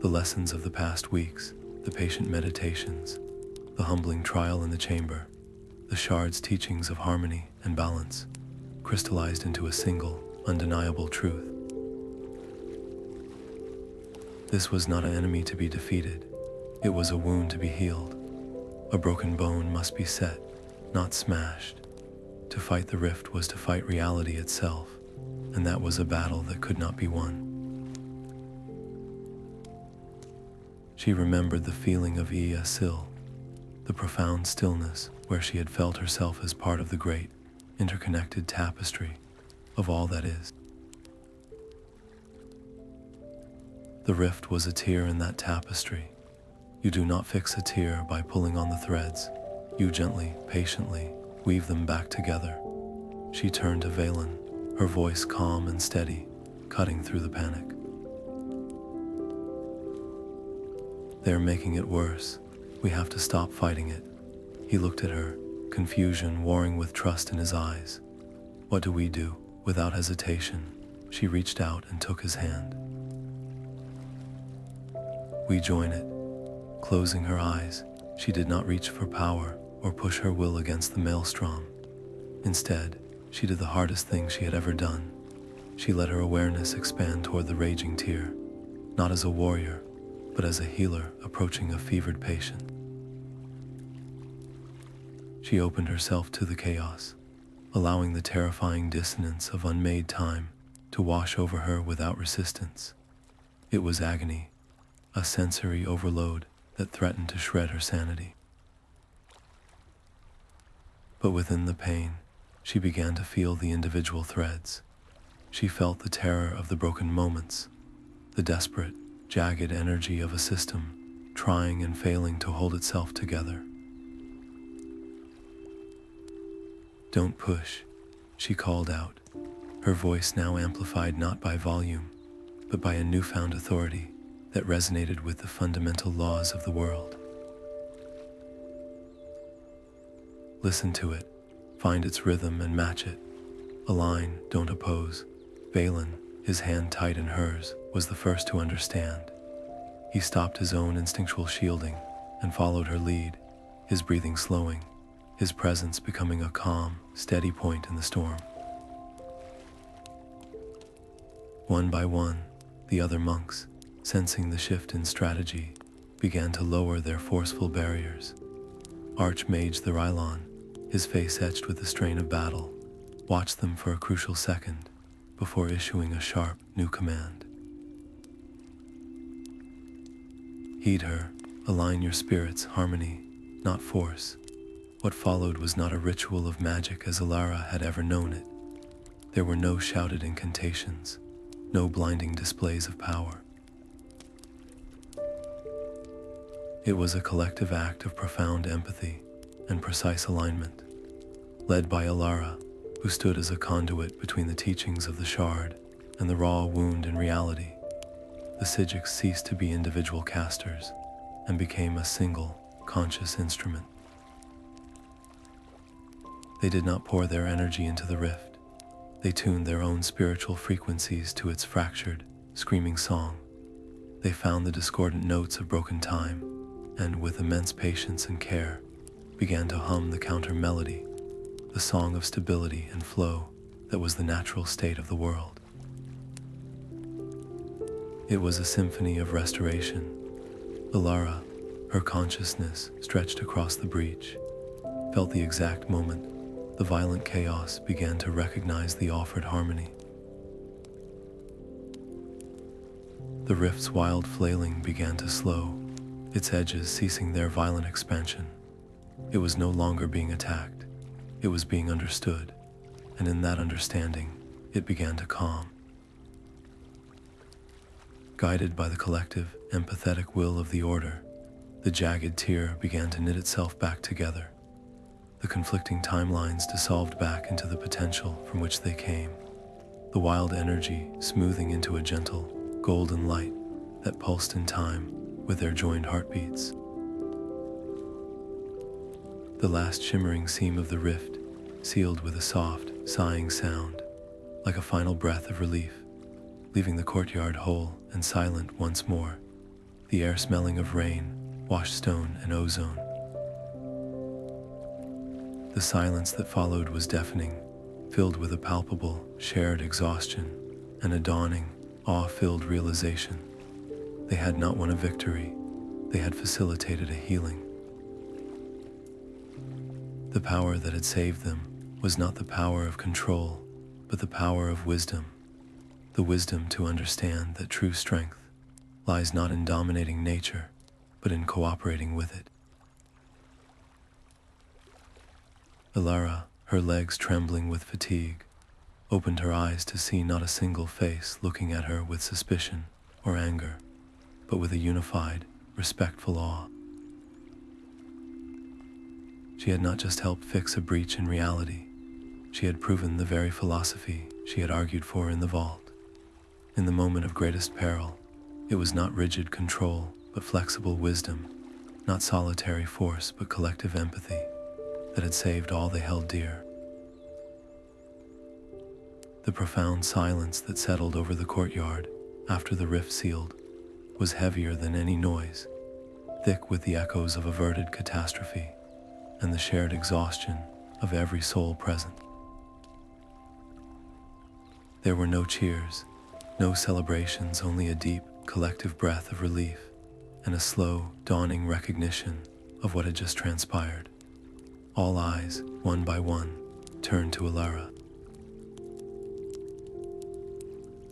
The lessons of the past weeks, the patient meditations, the humbling trial in the chamber, The shard's teachings of harmony and balance crystallized into a single, undeniable truth. This was not an enemy to be defeated. It was a wound to be healed. A broken bone must be set, not smashed. To fight the rift was to fight reality itself, and that was a battle that could not be won. She remembered the feeling of Sil, the profound stillness where she had felt herself as part of the great, interconnected tapestry of all that is. The rift was a tear in that tapestry. You do not fix a tear by pulling on the threads. You gently, patiently weave them back together. She turned to Valen, her voice calm and steady, cutting through the panic. They're making it worse. We have to stop fighting it. He looked at her, confusion warring with trust in his eyes. What do we do? Without hesitation, she reached out and took his hand. We join it. Closing her eyes, she did not reach for power or push her will against the maelstrom. Instead, she did the hardest thing she had ever done. She let her awareness expand toward the raging tear, not as a warrior, but as a healer approaching a fevered patient. She opened herself to the chaos, allowing the terrifying dissonance of unmade time to wash over her without resistance. It was agony, a sensory overload that threatened to shred her sanity. But within the pain, she began to feel the individual threads. She felt the terror of the broken moments, the desperate, jagged energy of a system trying and failing to hold itself together. "Don't push," she called out, her voice now amplified not by volume, but by a newfound authority that resonated with the fundamental laws of the world. Listen to it, find its rhythm and match it. Align, don't oppose. Valen, his hand tight in hers, was the first to understand. He stopped his own instinctual shielding and followed her lead, his breathing slowing, his presence becoming a calm, steady point in the storm. One by one, the other monks, sensing the shift in strategy, began to lower their forceful barriers. Archmage the Rhylon, his face etched with the strain of battle, watched them for a crucial second before issuing a sharp new command. Heed her, align your spirit's harmony, not force. What followed was not a ritual of magic as Alara had ever known it. There were no shouted incantations, no blinding displays of power. It was a collective act of profound empathy and precise alignment, led by Alara, who stood as a conduit between the teachings of the shard and the raw wound in reality. The Sijic ceased to be individual casters and became a single, conscious instrument. They did not pour their energy into the rift. They tuned their own spiritual frequencies to its fractured, screaming song. They found the discordant notes of broken time, and with immense patience and care, began to hum the counter melody, the song of stability and flow that was the natural state of the world. It was a symphony of restoration. Alara, her consciousness stretched across the breach, felt the exact moment the violent chaos began to recognize the offered harmony. The rift's wild flailing began to slow, its edges ceasing their violent expansion. It was no longer being attacked, it was being understood, and in that understanding, it began to calm. Guided by the collective, empathetic will of the Order, the jagged tear began to knit itself back together. The conflicting timelines dissolved back into the potential from which they came, the wild energy smoothing into a gentle, golden light that pulsed in time with their joined heartbeats. The last shimmering seam of the rift sealed with a soft, sighing sound, like a final breath of relief, leaving the courtyard whole and silent once more, the air smelling of rain, washed stone, and ozone. The silence that followed was deafening, filled with a palpable, shared exhaustion and a dawning, awe-filled realization. They had not won a victory, they had facilitated a healing. The power that had saved them was not the power of control, but the power of wisdom. The wisdom to understand that true strength lies not in dominating nature, but in cooperating with it. Alara, her legs trembling with fatigue, opened her eyes to see not a single face looking at her with suspicion or anger, but with a unified, respectful awe. She had not just helped fix a breach in reality, she had proven the very philosophy she had argued for in the vault. In the moment of greatest peril, it was not rigid control, but flexible wisdom, not solitary force, but collective empathy, that had saved all they held dear. The profound silence that settled over the courtyard after the rift sealed was heavier than any noise, thick with the echoes of averted catastrophe and the shared exhaustion of every soul present. There were no cheers, no celebrations, only a deep, collective breath of relief and a slow, dawning recognition of what had just transpired. All eyes, one by one, turned to Alara.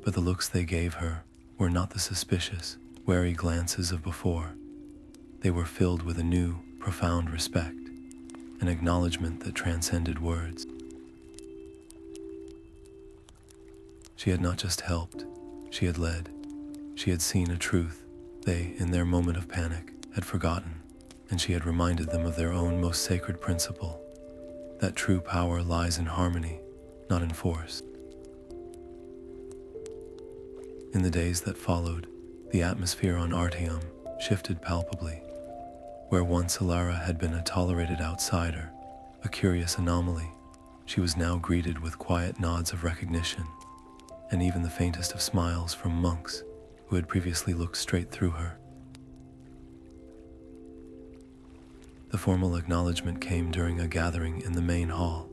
But the looks they gave her were not the suspicious, wary glances of before. They were filled with a new, profound respect, an acknowledgment that transcended words. She had not just helped, she had led. She had seen a truth they, in their moment of panic, had forgotten, and she had reminded them of their own most sacred principle, that true power lies in harmony, not in force. In the days that followed, the atmosphere on Artaeum shifted palpably. Where once Alara had been a tolerated outsider, a curious anomaly, she was now greeted with quiet nods of recognition, and even the faintest of smiles from monks who had previously looked straight through her. The formal acknowledgment came during a gathering in the main hall,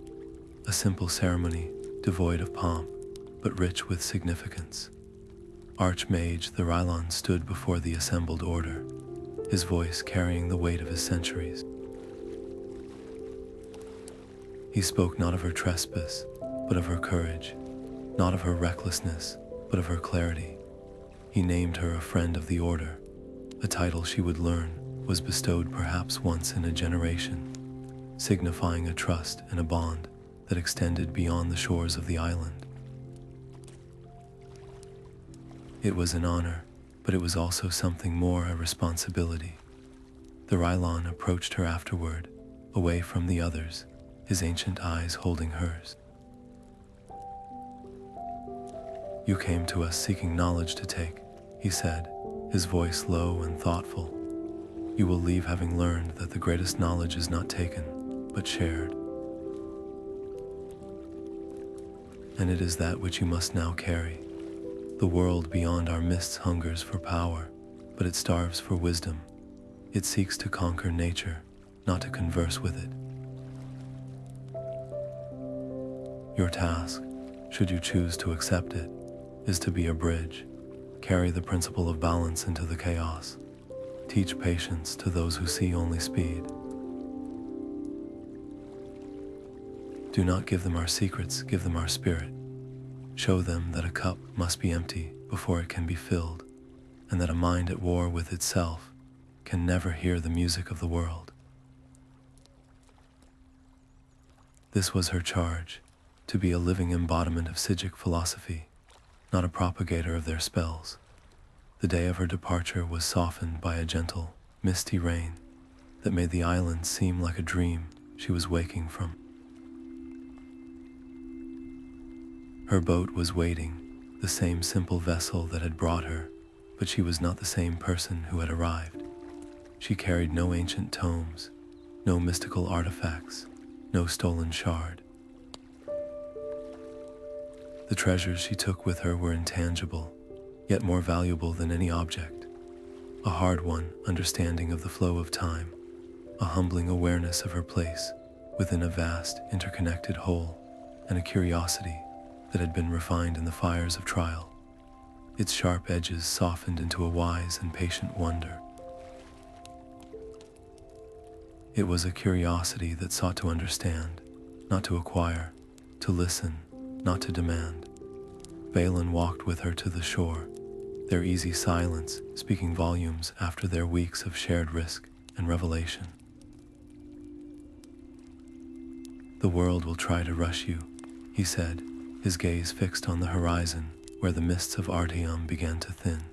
a simple ceremony devoid of pomp, but rich with significance. Archmage the Rhylon stood before the assembled order, his voice carrying the weight of his centuries. He spoke not of her trespass, but of her courage, not of her recklessness, but of her clarity. He named her a friend of the order, a title she would learn was bestowed perhaps once in a generation, signifying a trust and a bond that extended beyond the shores of the island. It was an honor, but it was also something more, a responsibility. The Rhylon approached her afterward, away from the others, his ancient eyes holding hers. "You came to us seeking knowledge to take," he said, his voice low and thoughtful. "You will leave having learned that the greatest knowledge is not taken, but shared. And it is that which you must now carry. The world beyond our mists hungers for power, but it starves for wisdom. It seeks to conquer nature, not to converse with it. Your task, should you choose to accept it, is to be a bridge, carry the principle of balance into the chaos, teach patience to those who see only speed. Do not give them our secrets, give them our spirit. Show them that a cup must be empty before it can be filled, and that a mind at war with itself can never hear the music of the world." This was her charge, to be a living embodiment of Psijic philosophy, not a propagator of their spells. The day of her departure was softened by a gentle, misty rain that made the island seem like a dream she was waking from. Her boat was waiting, the same simple vessel that had brought her, but she was not the same person who had arrived. She carried no ancient tomes, no mystical artifacts, no stolen shard. The treasures she took with her were intangible, yet more valuable than any object. A hard-won understanding of the flow of time, a humbling awareness of her place, within a vast, interconnected whole, and a curiosity that had been refined in the fires of trial, its sharp edges softened into a wise and patient wonder. It was a curiosity that sought to understand, not to acquire, to listen, not to demand. Valen walked with her to the shore, their easy silence speaking volumes after their weeks of shared risk and revelation. "The world will try to rush you," he said, his gaze fixed on the horizon where the mists of Artaeum began to thin.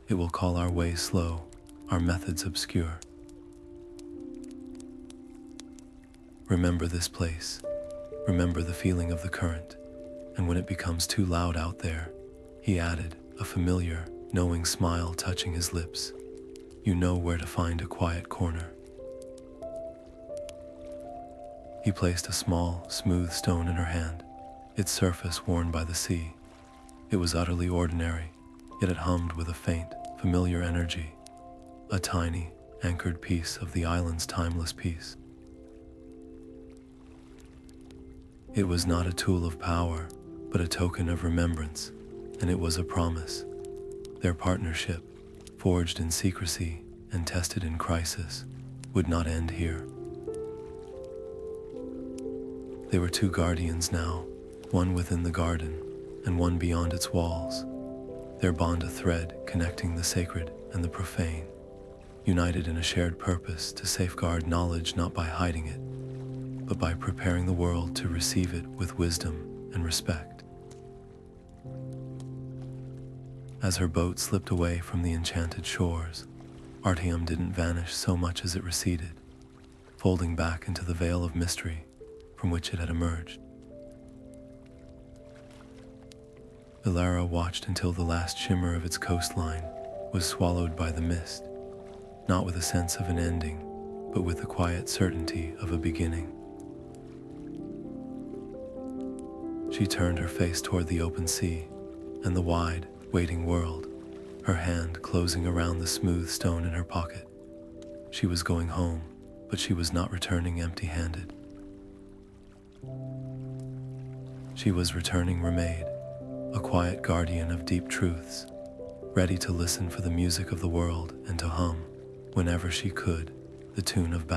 "It will call our way slow, our methods obscure. Remember this place, remember the feeling of the current, and when it becomes too loud out there," he added, a familiar, knowing smile touching his lips, "you know where to find a quiet corner." He placed a small, smooth stone in her hand, its surface worn by the sea. It was utterly ordinary, yet it hummed with a faint, familiar energy, a tiny, anchored piece of the island's timeless peace. It was not a tool of power, but a token of remembrance, and it was a promise. Their partnership, forged in secrecy and tested in crisis, would not end here. They were two guardians now, one within the garden and one beyond its walls, their bond a thread connecting the sacred and the profane, united in a shared purpose to safeguard knowledge not by hiding it, but by preparing the world to receive it with wisdom and respect. As her boat slipped away from the enchanted shores, Artaeum didn't vanish so much as it receded, folding back into the veil of mystery from which it had emerged. Alara watched until the last shimmer of its coastline was swallowed by the mist, not with a sense of an ending, but with the quiet certainty of a beginning. She turned her face toward the open sea and the wide, waiting world, her hand closing around the smooth stone in her pocket. She was going home, but she was not returning empty-handed. She was returning remade, a quiet guardian of deep truths, ready to listen for the music of the world and to hum, whenever she could, the tune of